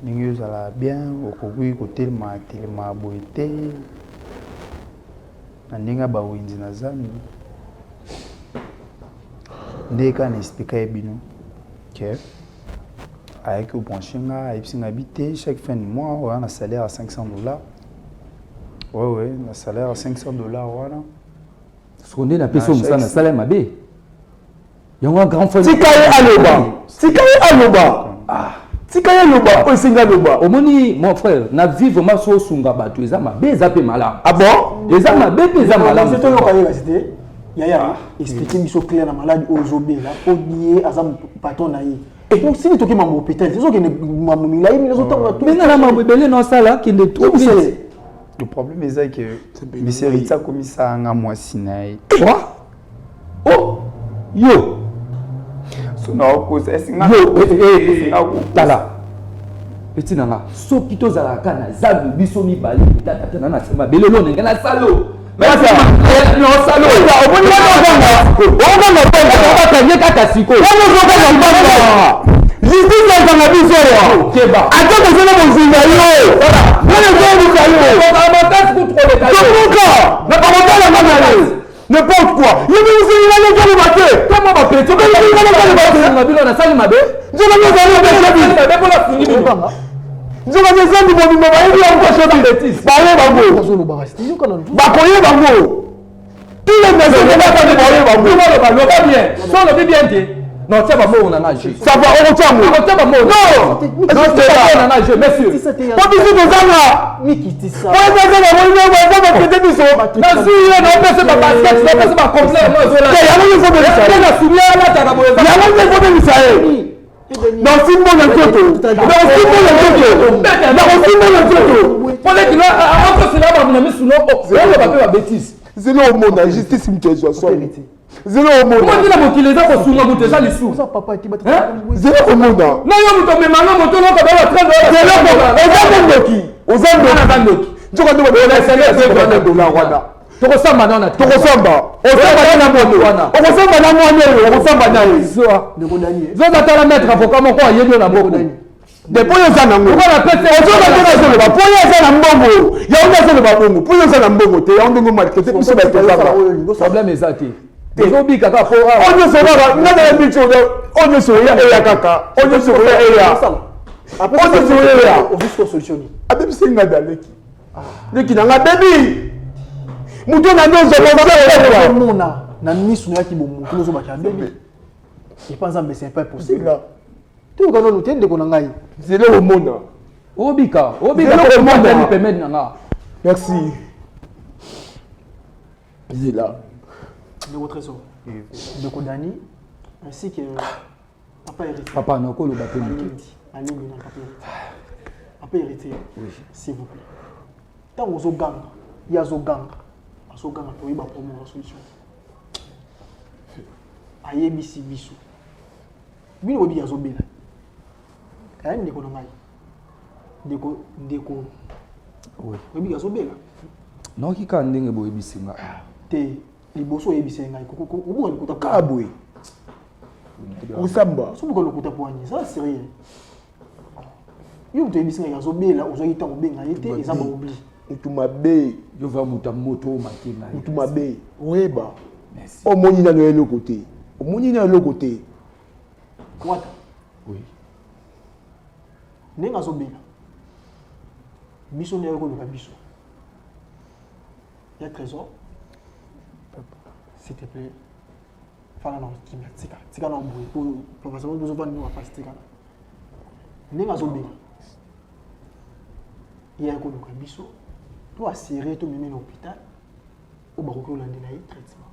Nous allons bien. Au côté de ma boîte. Ndinga ba winzi na zami ndeka na expliquer bino que avec au ponchinga ipsinga habité chaque fin de mois on a un salaire à $500. Ouais un salaire à $500 voilà ce qu'on dit na peso ça na salaire mabe yango un grand frère tikaye aloba tikaye loba o singa loba omoni mon frère na vivre ma so sunga bato eza mabe eza pe mala ah bon eza mabe pe eza mala c'est toi qui la cité yaya expliquer biso clair na malade ozobe là pour nier azam patron na yi et donc si tu ma hôpital c'est ça que mamu la yi mais autant mais na mamu belé non ça là qui ne trouve le problème est que monsieur Rita comme ça nga moi sinai quoi oh yo tala petit nanga soki tozalaka na zabe biso mibale tata na sema belelo ndenge na salo merci no salo oboni wana kanye kaka siko justice ezanga biso keba atoko zela mozinga yo nene zobuka yo amatasi kutroleka n'importe quoi. Il y a des gens qui ont battu. Comment va faire? Tu peux y aller dans le bateau. On a vu dans la salle mabe. Je vais vous aller dans la salle pour la finir. Je vais vous aller dans le bateau. Il y a encore chose de bêtise. Parlez bango. Bakoye bango. Tous les maisons de la salle de parler bango. Tout le monde va bien. Sans le bien dit. Non, c'est pas bon, on a nagé. Ça va, on tient moi. On tient pas moi. Non. Non, c'est pas on a nagé, messieurs. Pas besoin de ça là. Miki, c'est ça. Ouais, c'est ça, on va traiter du son. Non, si, non, c'est pas basket, non, c'est pas complet. Non, c'est là. Il y a un niveau de ça. Il y a un niveau de ça. Non, si bon le toto. Non, si bon le toto. Non, si bon le toto. Pour les clients, avant que cela va me mettre sous l'eau, c'est là le papier la bêtise. C'est là au monde, la justice me tue, soit zéro au monde. Comment dire que les gens sont sous mon déjà les sous? Zéro au monde. Non, yo muto me manga moto no ka ba train de tu vas demander $100 wana. Tokosamba nana. Tokosamba. Osamba na moto wana. Okosamba na mwana yo, okosamba na yo. Zoza tala mettre avocat moko ayebyo na moko. Depuis yo za na ngo. Ko na pete ozoba tena zo ba po yo za na mbongo. Ya onda zo ba bongo. Po yo za na mbongo te ya onda ngo marketing biso ba teza ba. Problème ezati. Zobi kaka po. Onyo so ba na na bicho onyo so ya kaka. Onyo so ya. Onyo so ya. Obisco solution. Abebi singa daleki. Leki na baby. Muto na ndozo ba mona na misu na ki bomu ko zo ba cha baby. Je pense que c'est pas possible. Tu vas nous tenir de konangai. C'est le monde. Obika le monde lui permet nanga. Merci. Zila. De votre trésor. De Kodani ainsi que papa héritier. Papa na ko lo ba pe miki. Allez na papa héritier. Oui, s'il vous plaît. Tant aux gang, il y a zo gang. Aso gang to iba promo solution. Ayebisi biso. Bino obi ya zo bela. Kaya ndeko na ngai. Ndeko. Oui. Obi ya zo bela. Non ki ka ndenge bo ebisi nga. Te liboso yebisi ngai koko obo lokuta kabwe. Usamba. Sobo ko lokuta poani, ça c'est sérieux. Yo to yebisi ngai ya zo bela ozo yita obenga yete eza ba oubli. Utumabe. Yo va muta moto makina. Utumabe. Weba. Merci. Omoni na le côté. Omoni na le côté. What? Oui. Nenga zo bela. Biso ne ko loka biso. Ya trésor. S'il te plaît. Fala na kimia tika. Tika na mboyi pour professeur besoin de nous passer tika. Nenga zo bela. Ya ko loka biso. To assurer to mimi na hôpital. O ba ko landela yi traitement.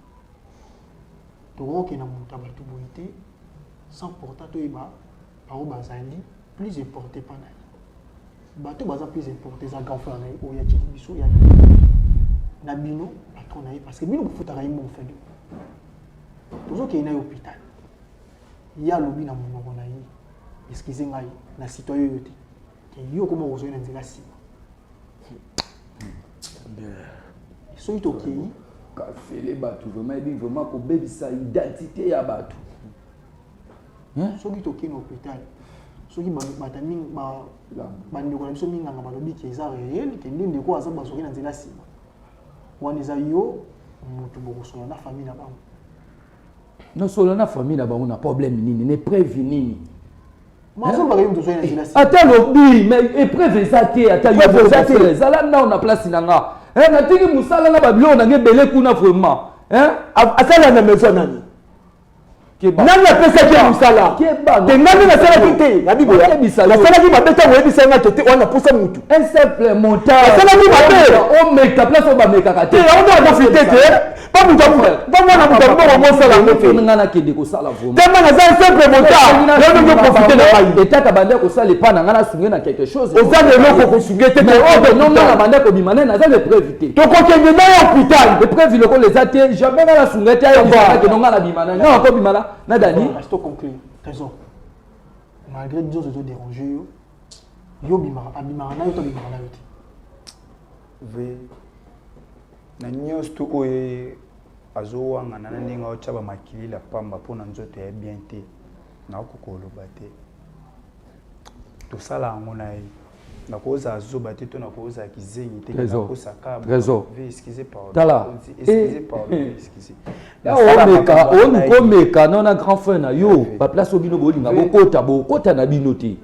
To ko na monta ba to boité. Sans porter to iba par bazali plus importé par naï bateau baza plus importé za grand frère naï o ya biso ya na bino patron na ye parce que bino kofutaka ye mbongo fele tozokende na ye hôpital ye alobi na monoko na ye excuse ngai na citoyen oyo te ke yo koma kozoi na nzela nsima soki tokei kafele bato vraiment ebi vraiment kobebisa identité ya bato soki tokei na hôpital soki bandeko na biso minganga balobi ke eza réel ke nde ndeko aza bazoki na nzela nsima wana eza yo moto bokosola na famille na bango nosolo na famille na bango na problème nini na épreuve nini ata lobi mais épreuve eza te ata yo ezala nao na place na nga natiki mosala na babilo nange ebele kuna vraiment asala na maison nani nani apesaki ya mosala te ngani nasalaki te nasalaki mabe ntango oyebisanga te te wana posa mutu un simple montage asalaki mabe omeka place oyo bamekaka te yango akofite te pamwana moto mbongo mosala nga nakende kosala tema naza un simple montage yo ndenge profite na ngai etaka bande kosala epa na nga nasunge na quelque chose oza na eloko kosunge te nonga na bande kobima naye naza lepreuve te tokokende na ye hôpital lepreuve lokola eza te jamais nga nasunge te ayebisaka nonga na bima naye nga nakobima na na Dani. Je te conclure. Raison. Malgré Dieu, je te dérange. Yo bimara, abimara na yo to bimara na yo te. Ve na nyos tu oye azowanga na ndinga ochaba makili la pamba pona nzoto ya bien te. Na kokoloba te. To sala ngona yi. Na koza azoba te to na koza kizenyi te na kosa ka. Raison. Ve excusez pardon. Tala. Excusez pardon, excusez. omeka nona grand frère na yo baplace obino bolinga bokota na bino te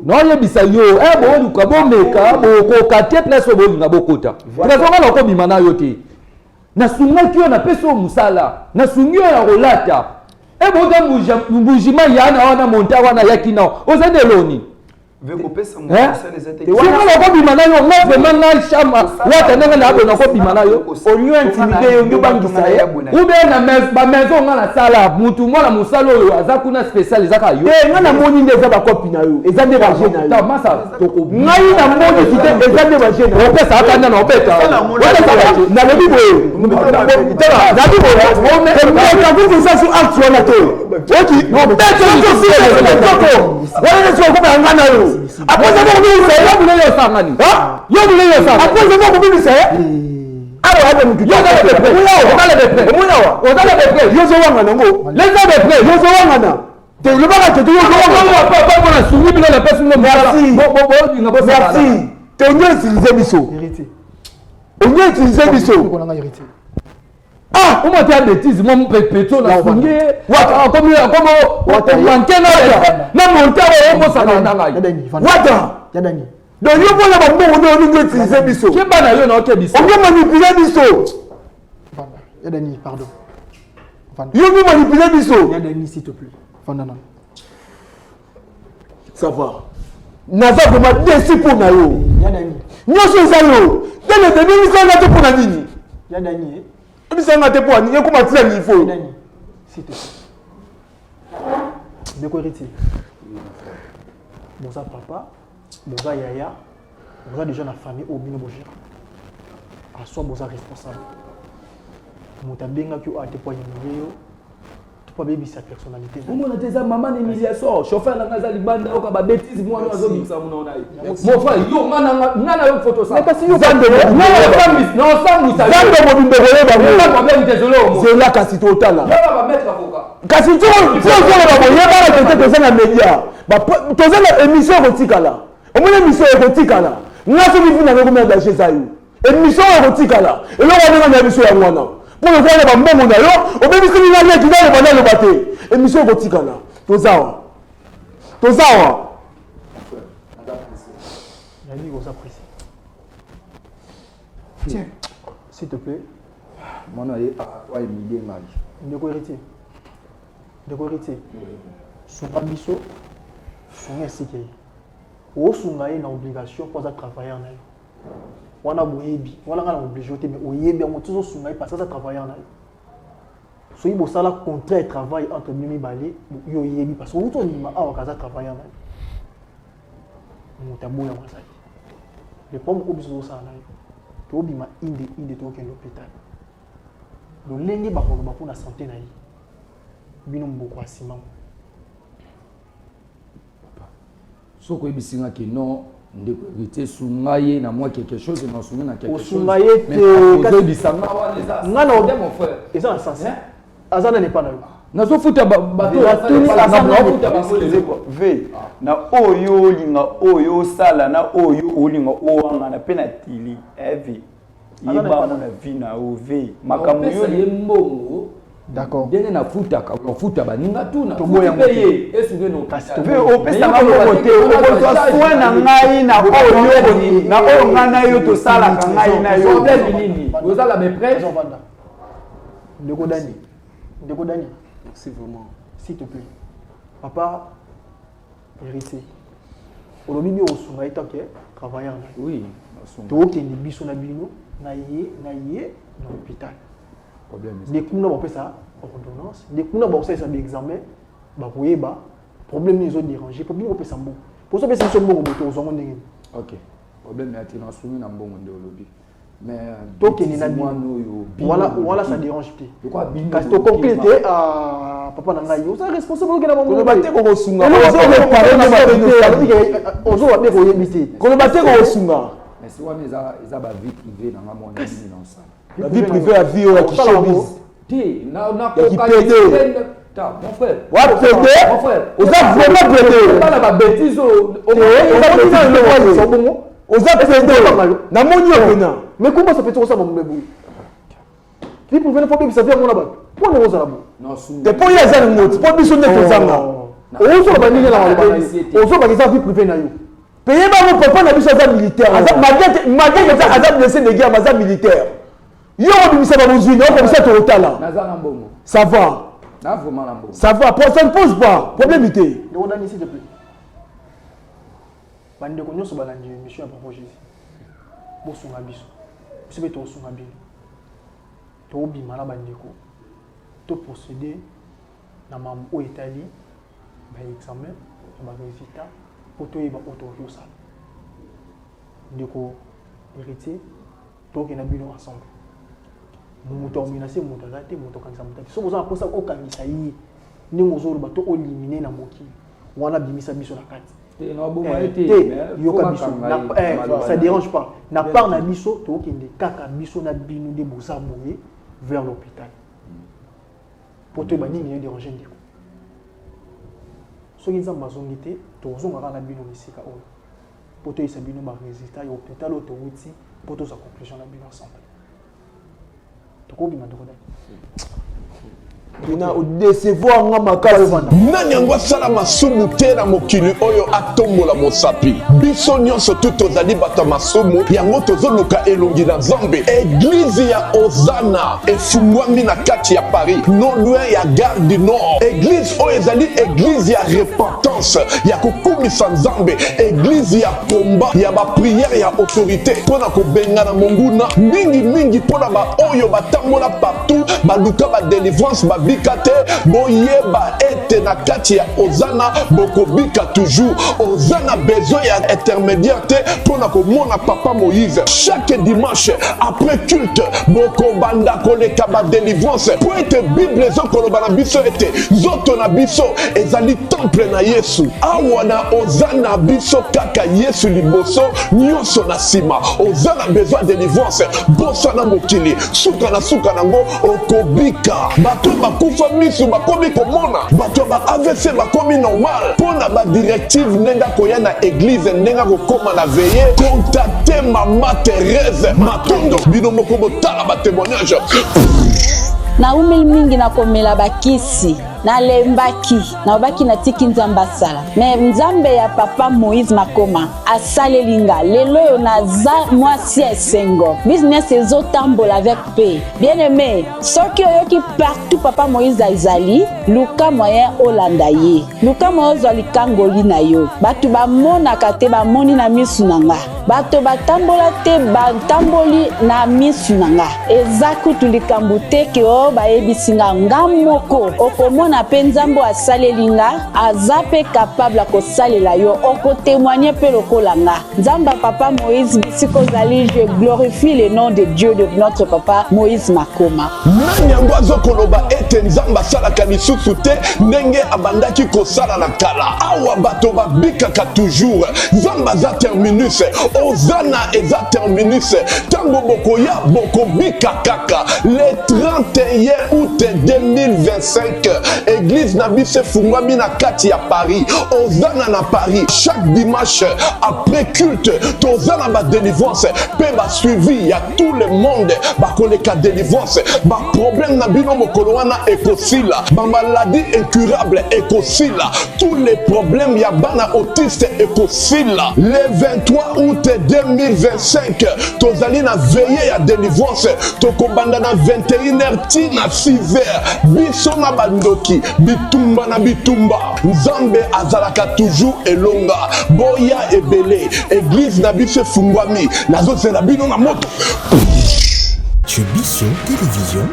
noyebisa yo booluka bomeka bokoka te place oyo bolinga bokota razonga na okobima na yo te nasungaki yo napesi oyo mosala nasungi yo ya kolata bota mbujima yana wana monta wana yaki nao oza deloni okobima na yo nga vraimen nga chama lata ndenge na abona okobima na yo onyo intimide yo nde obangisa ye ube na bamaison nga nasala mutu mwana mosala oyo aza kuna spécial ezaka yo nga namoni nde eza bakopi na yo eza nde baje na yo ngai namoni kite eza nde baje na yo opesa akanda na opeta nalobi boye nalobi boyeokakukusa su acte wana te oki wana nesi okobela nga na yo après ça vous venez ça vous venez ça ngani yo venez ça après ça vous venez ça alors hapa mtu yo dale de près yo dale de près yo zo wanga nango les gens de près yo zo wanga na te le baka te yo zo wanga pas pour la soumis bila la personne bon merci te on doit utiliser biso on doit utiliser biso ah comment tu as bêtise moi péto la soumis comme manquer na monter au mo ça na ngai wata yadani donc yo bona ba mbongo no ngi utiliser biso ke bana yo na oke biso on peut manipuler biso yadani pardon yo ngi manipuler biso yadani s'il te plaît fandana ça va naza vraiment déçu pour na yo yadani nyonso eza yo dès le début bisanga te pour na nini yadani bisanga te pour nini ekoma tia niveau yadani s'il te plaît ndeko héritier boza papa boza yaya boza déjà na famille oyo bino bogéra asoi boza responsable moto abengaki yo ate po ayemile yo to po abebisa personnalité omona te eza mama na humiliation chauffeur nanga aza libanda oyoka babétise mwana azobimisa mona na ye mon frère yo nga na yo photo naosambwisa mobimbe koyeba zela kasi totala kasi tozoloba boyebana tete toza na média toza na émission ekotikala omona émission ekotikala nga soki vunanga komi engage eza yo émission ekotikala eloko wanenga na biso yango wana mpo lokola bambongo na yo obebisiki nga leki naloba naloba te émission ekotikala tozawa tiens s'il te plaît mwana ye ayemile ngai ndeko héritier sunga biso sunga esika ye osunga ye na obligation mpo aza travailleur na ye wana boyebi wana nga na oblige te mais oyebi yango tozosunga ye parce aza travailleur na ye soki bosala contrat ya travail entre bino mibale yo oyebi parce outi ondima awa kaza travailleur na ye moto aboyama azali le pomme oyo biso tozosala na ye tobima inde tokende l'hôpital lolenge bakoloba mpona santé na ye bino mboko ya nsima soki oyebisingaki non ndeko héritier sunga ye na moi quelque chose na osunga na quelque chose osunga ye te ozoyebisanga wana nga na mon frère eza na sens aza nane epa na yo nazofuta bato ve na oyo olinga oyo osala na oyo olinga owangana mpe na tili evi yebamo na vi na o ve makambo yo ye mbongo d'accord ndenge nafutaka ofuta baninga tuna toboye esunge no ve opesanga mbongo te okozwa soin na ngai na oyo ngai na yo tosalaka ngai na yo nini ozala mepres ndeko Dani merci vraiment s'il te plaît papa héritier olobi bi osunga ye tanke travailleur na oui tokende biso na bino na ye na hôpital ndekuna bapesa ordonnance ndekuna bakosalisa baexamen bakoyeba problème ezodérange po bino kopesa mbongo poso opesa biso mbongo boto ozwango ndenge nini ok problème ya tina sungi na mbongo nde olobi mais tokende na bino voilà ça dérange te kasi toconclure te papa na ngai oza responsable okenda koloba te kokosunga ozoba mpe koyebi te koloba te kokosunga mais si wana eza bavie privé nanga mwana nini na osala la vie privée ya vie ya kishobis te na kipede mon frère wa pede oza vraiment pede bana ba bêtise oza pede na moni yo pena mais comment ça peut être ça mon bébé vie privée faut bien savoir mon abat pour nous ozala bo non sunga te po ya za ngoti po biso ne tozanga ozo ba nini na ba ozo ba kisa vie privée na yo payer ba mo papa na biso za militaire malgré que aza blessé de guerre aza militaire yo obimisa ba bozwina comme ça to otala nazana mbongo ça va na vraiment na mbongo ça va ça ne pose pas problème ité ndeko Dani s'il te plaît bandeko nyonso balandi émission ya papa Jésus bosunga biso biso be tosunga bino tobima na bandeko to procéder na mambo oyo etali baexamen ya barésultat po toyeba oyo tokosala ndeko héritier tokenda bino ensemble moto aomenase moto aza te moto okanisa moto te soki oza na mposa okangisa ye ndenge ozoloba to olimine na mokili wana bimisa biso na kati yoka biso ça dérange pas na part na biso tokende kaka biso na bino nde boza boye vers l'hôpital po toyeba nini dérange ndeko soki nzambe azongi te tozongaka na bino esika oyo po toyesa bino barésultat ya hôpital oyo towuti po toza conclusion na bino ensemble tokobima ndeko ina odecevoir nga makasi nani yango asala masumu te na mokili oyo atombola mosapi biso nyonso tu tozali bato ya masumu yango tozoluka elongi na nzambe eglize ya ozana efungwami na kati ya paris non loin ya gare du nord eglize oyo ezali eglize ya repentance ya kokumisa nzambe eglize ya komba ya bapriere ya autorité mpona kobengana monguna mingimingi mpona baoyo batambola partout baluka badelivrance bika te boyeba ete na kati ya ozana bokobika toujours ozana besoin ya intermédiaire te mpona komona papa Moïse chaque dimanche après culte bokobanda koleka badelivrance po ete bible ezokoloba na biso ete nzoto na biso ezali temple na yesu awa na ozana biso kaka yesu liboso nyonso na nsima ozana besoin ya délivrance bosana mokili suka na nango okobika bato bakufa misu bakomi komona bato ba AVC bakomi normal mpona badirective ndenge koya na église ndenge kokoma na veye contacte mama Thérèse Matondo bino moko botala batémoignage naumeli mingi nakomela bakisi nalembaki nabaki natiki nzambe asala me nzambe ya papa Moïse Makoma asaleli nga lelo oyo naza mwasi ya esengo business ezotambola avec paix bien aimé soki oyoki partout papa Moïse azali luka moyen olanda ye luka moyen ozwa likangoli na yo bato bamonaka te bamoni na misu na nga bato batambola te batamboli na misu na nga eza kutu likambo te ke oyo bayebisi nga moko okomona komona mpe nzambe asalelinga aza mpe capable kosalela yo okotémoigne mpe lokola nga nzambe papa Moïse bisika ozali je glorifie le nom de Dieu de notre papa Moïse Makoma nani yango azokoloba ete nzambe asalaka lisusu te ndenge abandaki kosala na kala awa bato babikaka toujours nzambe aza terminus ozana eza terminus ntango bokoya bokobika kaka le 31 août 2025 église na biso efungwami na kati ya Paris ozana na Paris chaque dimanche après culte tozana ba délivrance pe ba suivi ya tout le monde bakoleka délivrance ba problème na bino mokolo wana ekosila ba maladie incurable ekosila tous les problèmes ya bana autiste ekosila le 23 août 2025 tozali na veillée ya délivrance tokobanda na 21h tina 6h biso na bandoki bitumba na bitumba nzambe azalaka toujours elonga boya ebele église na biso efungwami nazozela bino na moto Shubiso Télévision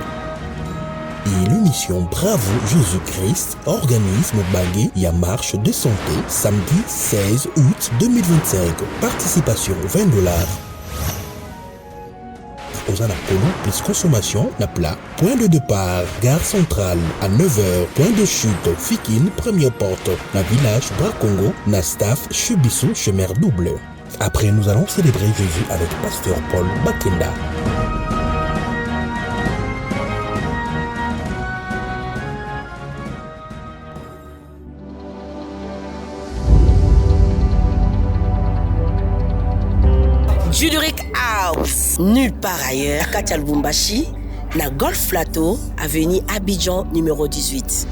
et l'émission Bravo Jésus-Christ organise Mobagé ya marche de santé samedi 16 août 2025. Participation $20. Osana Polo plus consommation na plat. Point de départ, gare centrale à 9h. Point de chute, Fikine, première porte. Na village Bracongo, na staff Shubiso chemin double. Après, nous allons célébrer Jésus avec pasteur Paul Bakenda. Juduric House, nulle part ailleurs, Katia Lubumbashi, na Golf Plateau, avenue Abidjan numéro 18.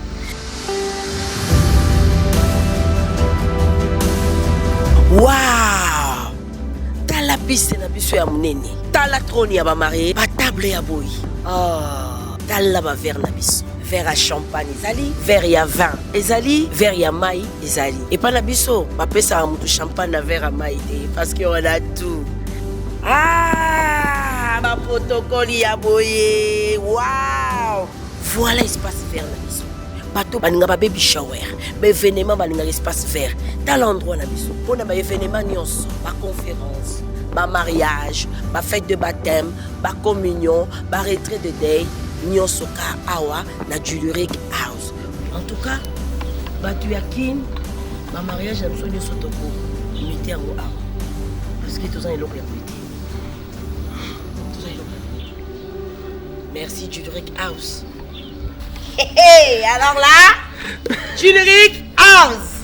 Waouh! T'as la piste na biso ya munene. T'as la trône ya ba marié, ba table ya boy. Oh, t'as la ba verre na biso. Verre à champagne ezali, verre ya vin ezali, verre ya mai ezali. Et pas na biso, ba pesa mutu champagne na verre à mai te parce qu'on a tout. Ah, ma protocole ya boye. Waouh! Voilà espace vert na biso. Bato baninga ba baby shower, ba événement baninga espace vert. Dans l'endroit na biso, pona ba événement nyonso, ba conférence, ba mariage, ba fête de baptême, ba communion, ba retrait de deuil, nyonso ka awa na Juduric House. En tout cas, bato ya kin, ba mariage na biso nyonso toko, imité yango awa. Parce que tous en eloko ya koité. Merci Juduric House. Hey, alors là, Juduric House.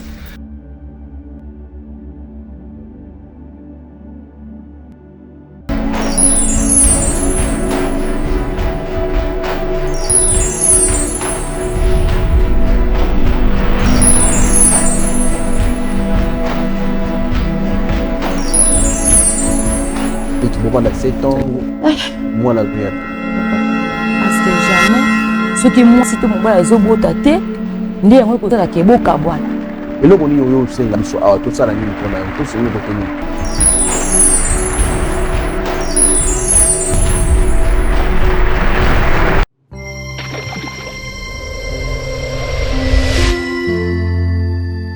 Pendant 7 ans, moi la vie. Parce que jamais, ce qui moi, si tout le monde a zobota te, ndi yango ko tala ke boka bwana. Et là on y a eu 5 ans, tout ça la nuit pour la tout c'est une